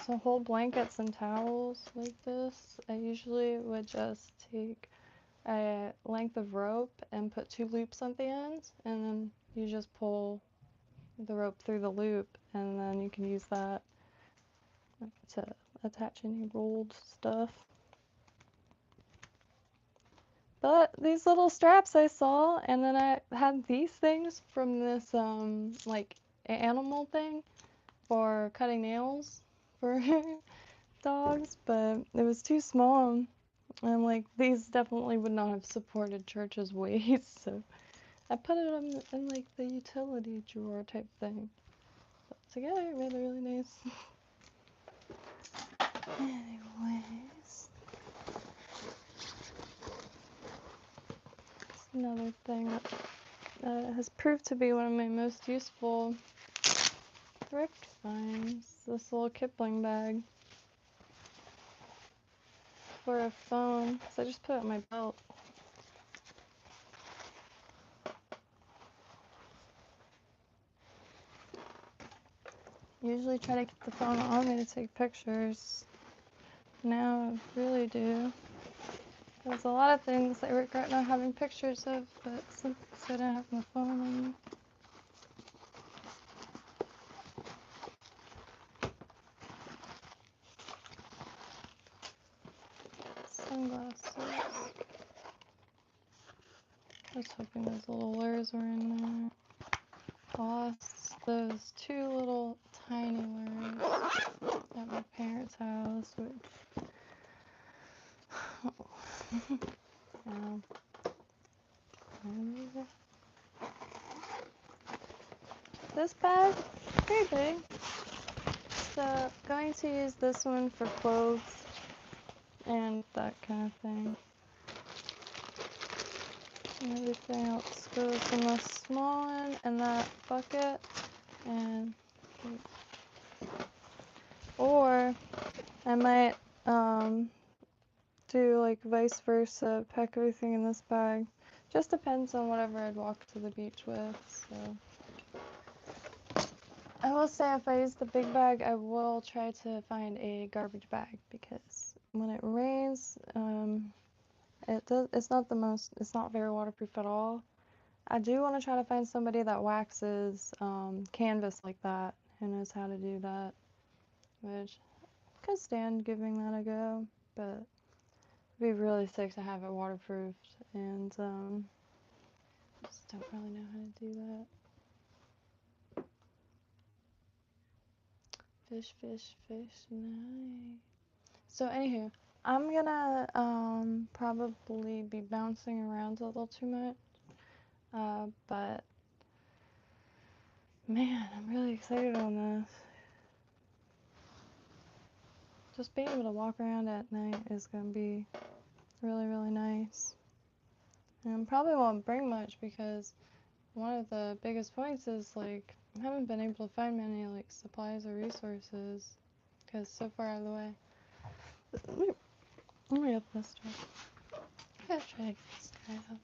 To hold blankets and towels like this, I usually would just take a length of rope and put 2 loops on the ends, and then you just pull the rope through the loop, and then you can use that to attach any rolled stuff. But these little straps I saw, and then I had these things from this like animal thing for cutting nails for dogs, but it was too small. And like these definitely would not have supported Church's weight, so I put it in like the utility drawer type thing. But together it made it really nice. Anyways, another thing that has proved to be one of my most useful thrift finds. This little Kipling bag for a phone, so I just put it in my belt. Usually try to keep the phone on me to take pictures. Now I really do. There's a lot of things I regret not having pictures of, but since I didn't have my phone on me. Sunglasses. I was hoping those little lures were in there. Lost those 2 little tiny lures at my parents' house, which this bag, pretty big. So I'm going to use this one for clothes and that kind of thing. And everything else goes in the small one and that bucket, and or I might do like vice versa, pack everything in this bag. Just depends on whatever I'd walk to the beach with. So I will say if I use the big bag, I will try to find a garbage bag because when it rains, it's not very waterproof at all. I do want to try to find somebody that waxes canvas like that, who knows how to do that, which I could stand giving that a go, but it'd be really sick to have it waterproofed, and just don't really know how to do that. Fish, fish, fish, nice. So anywho, I'm gonna probably be bouncing around a little too much, but man, I'm really excited on this. Just being able to walk around at night is gonna be really, really nice. And probably won't bring much because one of the biggest points is like I haven't been able to find many like supplies or resources because so far out of the way. Let me open this door. I gotta try to get this guy out.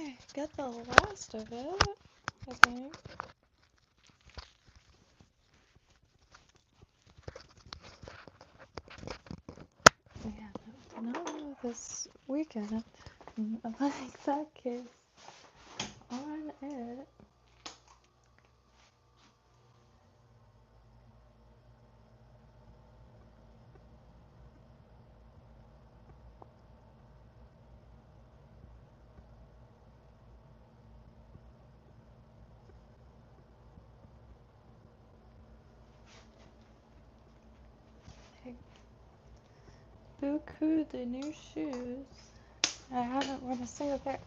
I get the last of it, I think. Yeah, no, did not know this weekend like that case on it. Buku the new shoes. I haven't worn a single pair.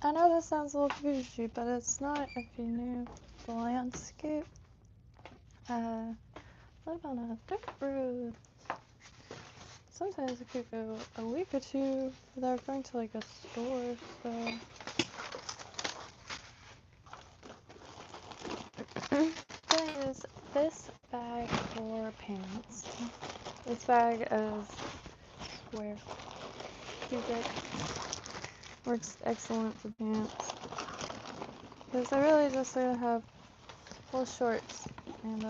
I know this sounds a little bougie, but it's not if you knew the landscape. Live on a dirt road. Sometimes it could go a week or two without going to like a store, so. Thing is, this bag for pants. This bag is square. Cubic. Works excellent for pants. Because I really just have full shorts. And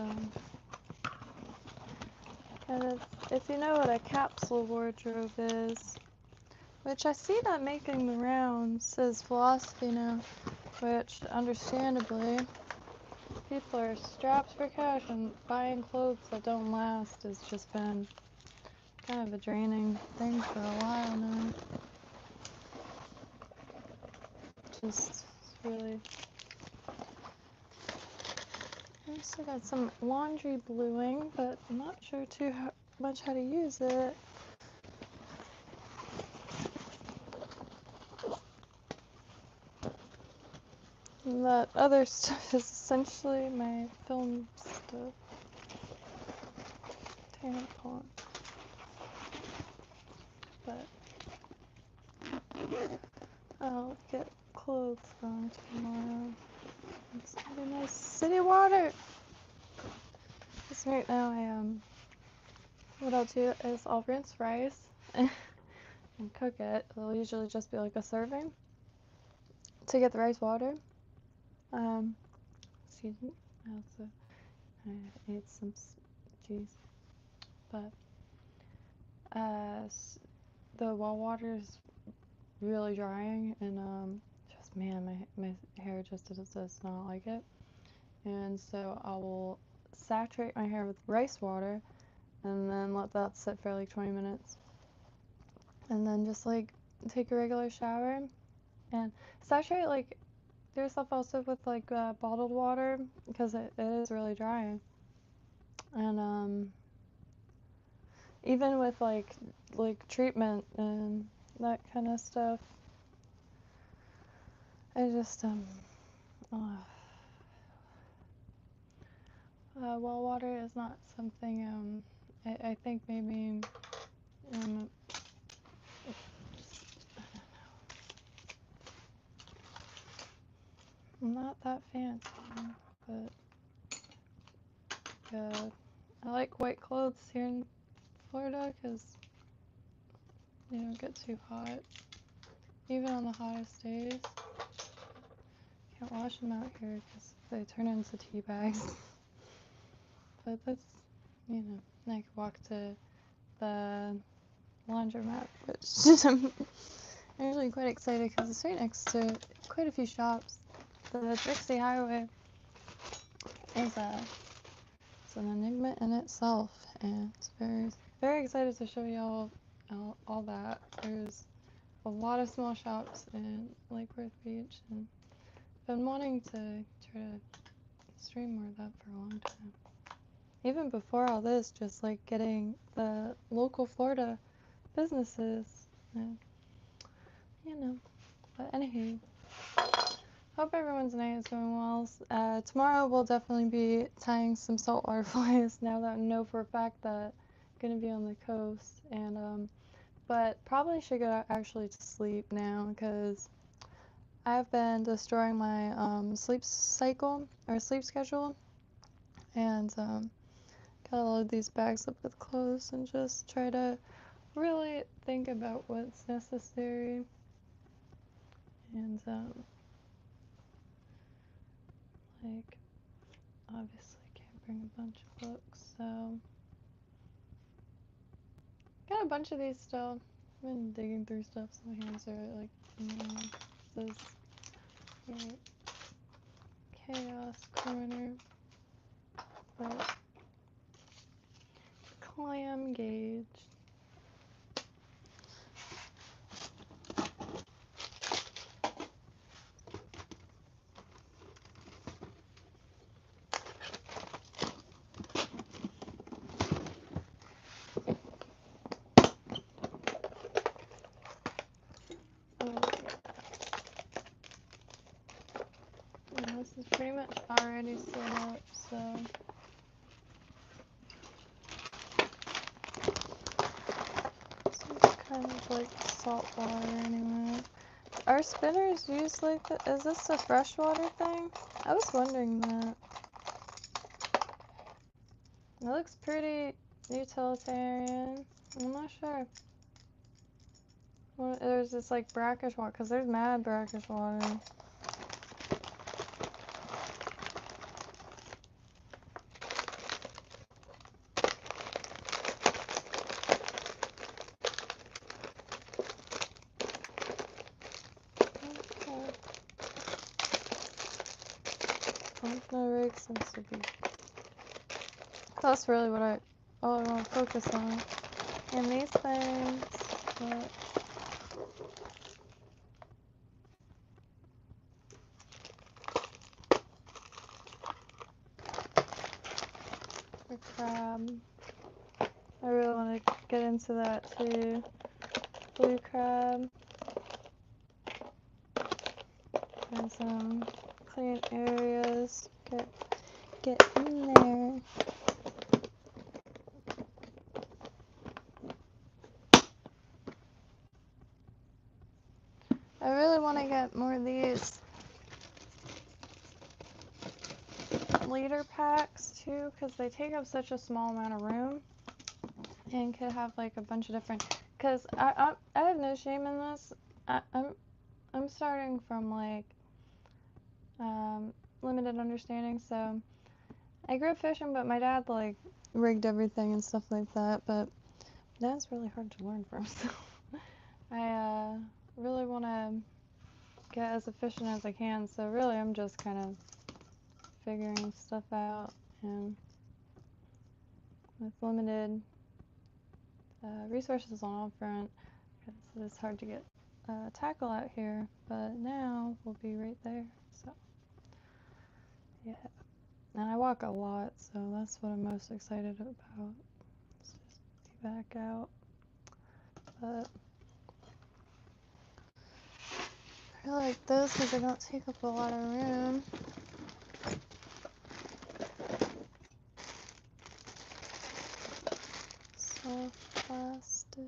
if you know what a capsule wardrobe is, which I see that making the rounds as philosophy now, which understandably people are strapped for cash, and buying clothes that don't last has just been kind of a draining thing for a while now. Just really. I still got some laundry bluing, but I'm not sure too much how to use it. And that other stuff is essentially my film stuff. Tampon. But I'll get clothes on tomorrow. It's gonna be nice city water. Because right now what I'll do is I'll rinse rice and cook it. It'll usually just be like a serving to get the rice water. Excuse me. I ate some cheese, but the well water is really drying, and just man, my hair just does not like it, and so I will saturate my hair with rice water, and then let that sit for like 20 minutes, and then just like take a regular shower, and saturate like yourself also with like bottled water because it is really dry, and even with like treatment and that kind of stuff, I just well, water is not something I think maybe I'm not that fancy, but I like white clothes here in Florida because they don't get too hot, even on the hottest days. Can't wash them out here because they turn into tea bags. But that's, I could walk to the laundromat, which I'm actually quite excited because it's right next to quite a few shops. The Dixie Highway is it's an enigma in itself, and it's very, very excited to show y'all all that. There's a lot of small shops in Lake Worth Beach, and I've been wanting to try to stream more of that for a long time. Even before all this, just like getting the local Florida businesses, and, but anywho, hope everyone's night is going well. Tomorrow we'll definitely be tying some saltwater flies now that I know for a fact that I'm going to be on the coast, and but probably should go actually to sleep now because I've been destroying my sleep cycle or sleep schedule, and gotta load these bags up with clothes and just try to really think about what's necessary And like obviously can't bring a bunch of books, so got a bunch of these still. I've been digging through stuff, so my hands are like, this like chaos corner. But clam gauge. Oh yeah. And this is pretty much already set up, so this is kind of like salt water anyway. Are spinners used like that? Is this a freshwater thing? I was wondering that. It looks pretty utilitarian. I'm not sure. Well, there's this like brackish water, because there's mad brackish water. Okay. No rig seems to be. That's really what all I want to focus on. And these things, but the crab. I really want to get into that too. Blue crab. And some clean areas. Get in there. I really want to get more of these liter packs too, because they take up such a small amount of room and could have like a bunch of different. Because I have no shame in this. I'm starting from like limited understanding, so I grew up fishing, but my dad like rigged everything and stuff like that. But that's really hard to learn from, so I really want to get as efficient as I can. So really, I'm just kind of figuring stuff out, and with limited resources on all front, because it's hard to get tackle out here. But now we'll be right there. So yeah. And I walk a lot, so that's what I'm most excited about. Let's just be back out. But I really like those because they don't take up a lot of room. Soft plastic.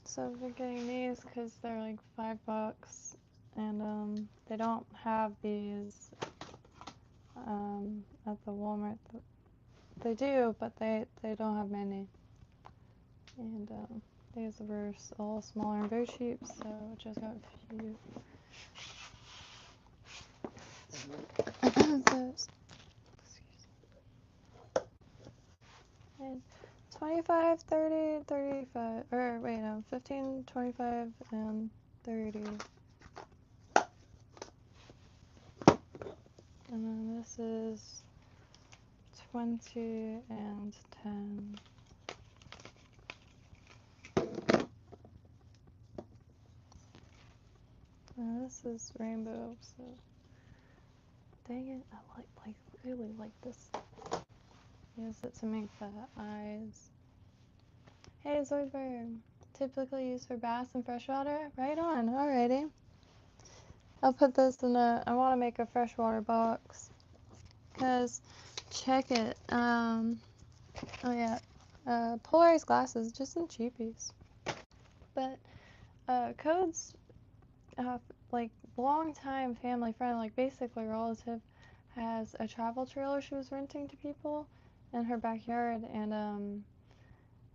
So I've been getting these because they're like $5, and they don't have these at the Walmart. They do, but they don't have many. And these were all smaller and very cheap, so I just got a few. Those. And 25, 30, 35, or wait, no, 15, 25, and 30. And then this is 20 and 10. And this is rainbow, so dang it, I really like this. Use it to make the eyes. Hey, Zoidberg. Typically used for bass and freshwater? Right on, alrighty. I'll put this in I want to make a freshwater box. Because, check it. Oh yeah. Polarized glasses, just some cheapies. But, Code's, like, long-time family friend, like, basically relative, has a travel trailer she was renting to people in her backyard, and,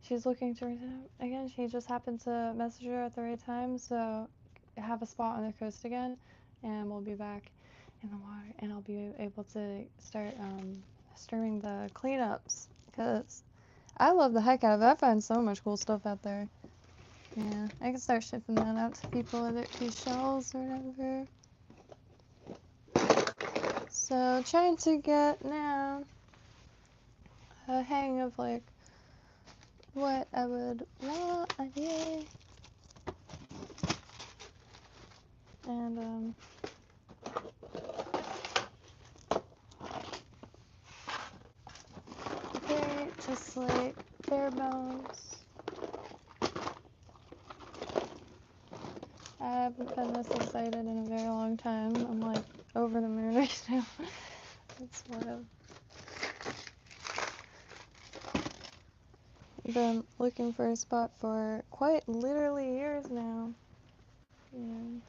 she's looking to resume again. She just happened to message her at the right time, so have a spot on the coast again, and we'll be back in the water, and I'll be able to start starting the cleanups, because I love the heck out of it. I find so much cool stuff out there. Yeah, I can start shipping that out to people, whether it be shells or whatever. So trying to get now a hang of like what I would want ideally. And very just like bare bones. I haven't been this excited in a very long time. I'm like over the moon right now. It's sort of been looking for a spot for quite literally years now. And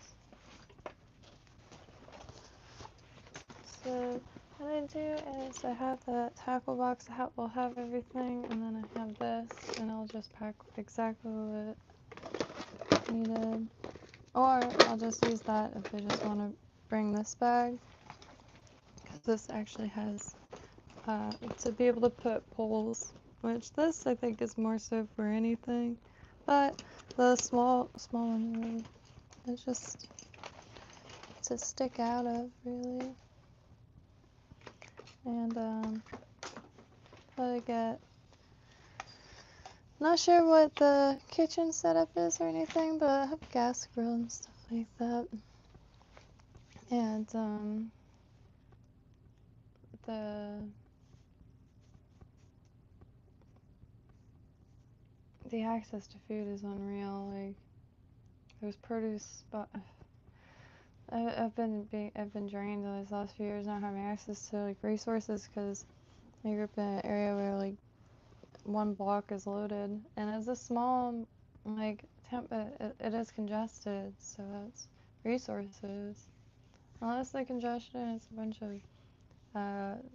so what I do is I have the tackle box that will have everything, and then I have this, and I'll just pack exactly what needed. Or I'll just use that if I just want to bring this bag, because this actually has to be able to put poles, which this I think is more so for anything, but the small one really is just to stick out of, really. And I get, not sure what the kitchen setup is or anything, but I have a gas grill and stuff like that. And the access to food is unreal. Like there's produce, but I've been drained these last few years not having access to like resources, because I grew up in an area where like one block is loaded, and it's a small like it is congested, so that's resources. Unless the congestion is a bunch of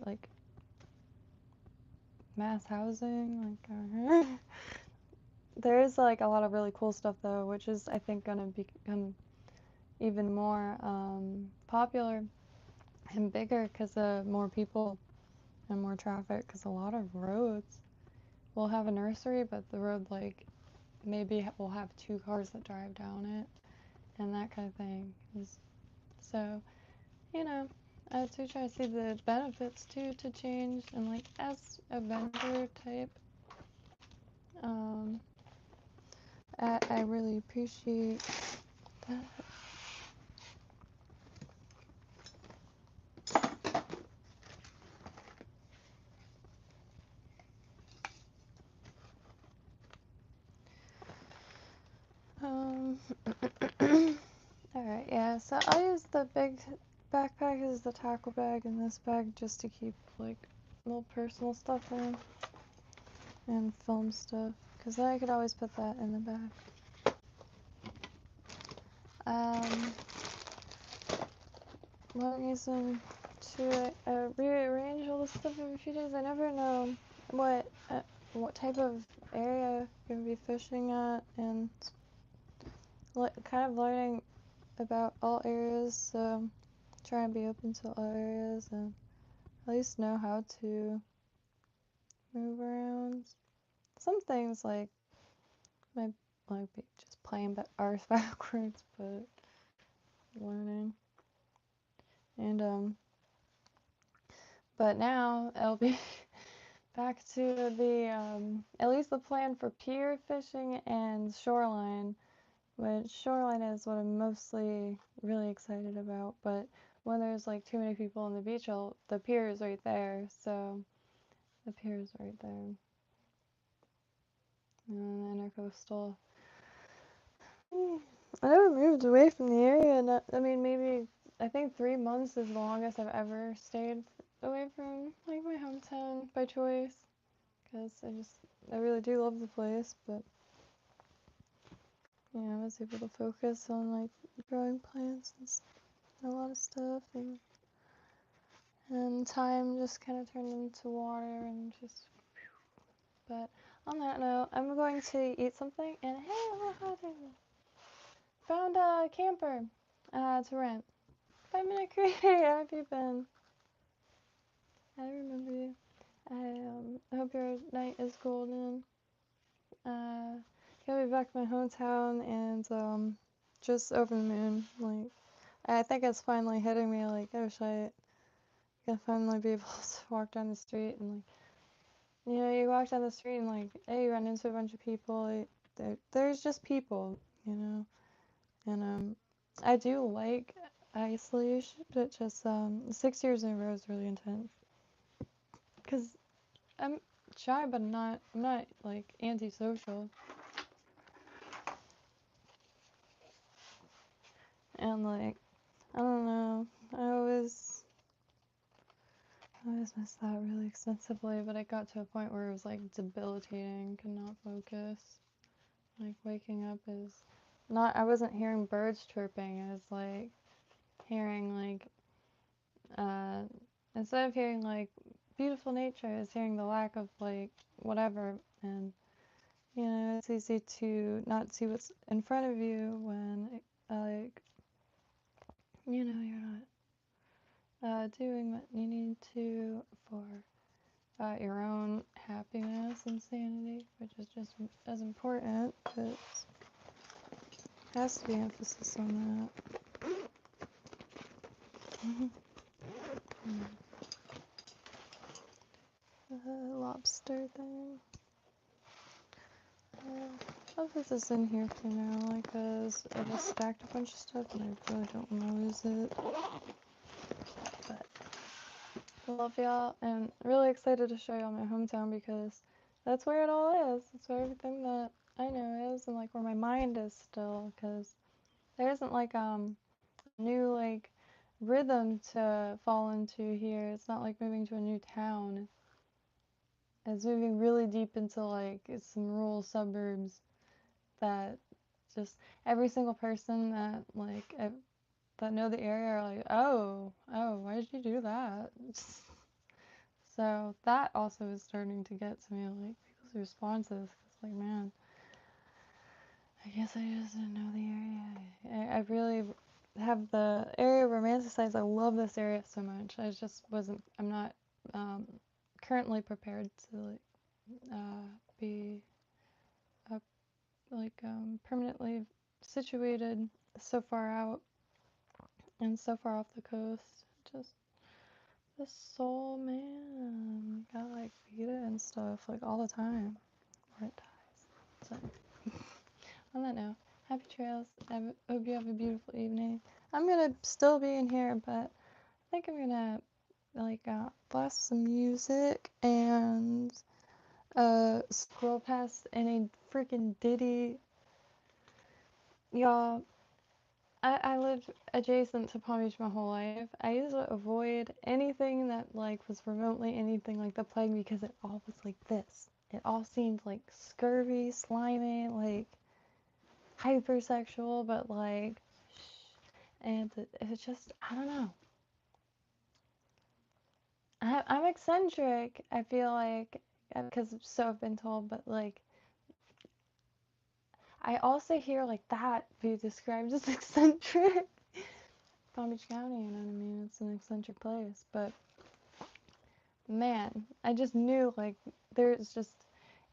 like mass housing, like there is like a lot of really cool stuff though, which is I think gonna become even more popular and bigger because of more people and more traffic, because a lot of roads will have a nursery, but the road like maybe will have 2 cars that drive down it and that kind of thing. So, you know, I do try to see the benefits too to change, and like as a vendor type, I really appreciate that. Alright, yeah, so I use the big backpack as the tackle bag, and this bag just to keep like little personal stuff in and film stuff, because then I could always put that in the back. One reason to rearrange all this stuff every few days, I never know what type of area you're gonna be fishing at, and kind of learning about all areas, so try and be open to all areas and at least know how to move around. Some things like might be just playing ours backwards, but learning. And but now I'll be back to the at least the plan for pier fishing and shoreline, which shoreline is what I'm mostly really excited about, but when there's like too many people on the beach, the pier is right there, so the pier is right there. And intercoastal. I never moved away from the area, and I mean, maybe, I think 3 months is the longest I've ever stayed away from like my hometown by choice, because I really do love the place, but yeah, I was able to focus on like growing plants and a lot of stuff, and time just kind of turned into water and just, but On that note, I'm going to eat something, and hey, found a camper to rent. 5 Minute Creator, how have you been? I remember you. I hope your night is golden. Gonna be back in my hometown and just over the moon. Like, I think it's finally hitting me. Like, oh shit, gonna finally be able to walk down the street and like, you walk down the street and like, hey, you run into a bunch of people. Like, there's just people, you know. And I do like isolation, but just 6 years in a row is really intense. Cause I'm shy, but I'm not like antisocial. And like, I don't know. I always missed that really extensively, but it got to a point where it was like debilitating. Could not focus. Like waking up is not. I wasn't hearing birds chirping. I was like hearing like uh instead of hearing like beautiful nature, I was hearing the lack of like whatever. And it's easy to not see what's in front of you when like you're not doing what you need to for your own happiness and sanity, which is just as important, but has to be emphasis on that. The lobster thing. I'll put this in here for now, like, cause I just stacked a bunch of stuff and I really don't want to lose it. But I love y'all and really excited to show y'all my hometown because that's where it all is. That's where everything that I know is and like where my mind is still, cause there isn't like a new like rhythm to fall into here. It's not like moving to a new town. It's moving really deep into like some rural suburbs that just every single person that like that know the area are like, oh, why did you do that? So that also is starting to get to me, like people's responses. Cause like, man, I guess I just didn't know the area. I really have the area romanticized. I love this area so much. I just wasn't. I'm not currently prepared to like be permanently situated so far out and so far off the coast. Just the soul, man. Gotta like feed it and stuff like all the time, or it dies. So on that note, happy trails. I hope you have a beautiful evening. I'm gonna still be in here, but I think I'm gonna like blast some music and scroll past any freaking Diddy. Y'all, I lived adjacent to Palm Beach my whole life. I used to avoid anything that like was remotely anything like the plague because it all was like this. It all seemed like scurvy, slimy, like hypersexual, but like, and it's just I don't know. I'm eccentric. I feel like because so I've been told, but like I also hear like that be described as eccentric. Palm Beach County, you know what I mean? It's an eccentric place, but man, I just knew like there's just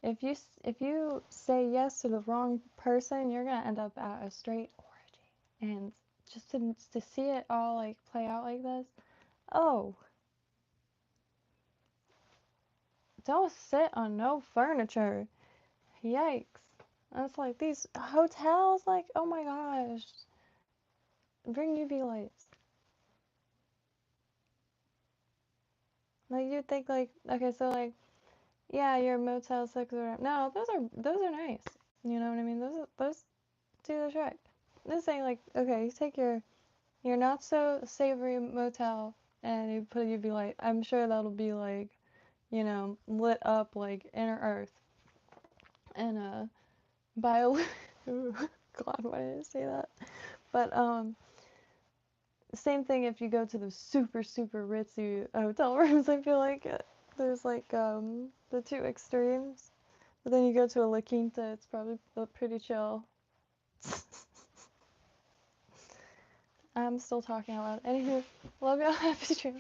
if you say yes to the wrong person, you're gonna end up at a straight orgy. And just to see it all like play out like this, oh, don't sit on no furniture. Yikes. And it's like these hotels, like, oh my gosh, bring UV lights. Like you'd think like okay, so like yeah, your Motel 6 or whatever. No, those are nice. You know what I mean? Those do the trick. This ain't like okay, you take your not so savory motel and you put a UV light. I'm sure that'll be like, lit up like inner earth. And bio God, why did I say that? But same thing if you go to the super super ritzy hotel rooms. I feel like there's like the two extremes. But then you go to a La Quinta, it's probably pretty chill. I'm still talking out loud. Anywho, love y'all. Happy stream.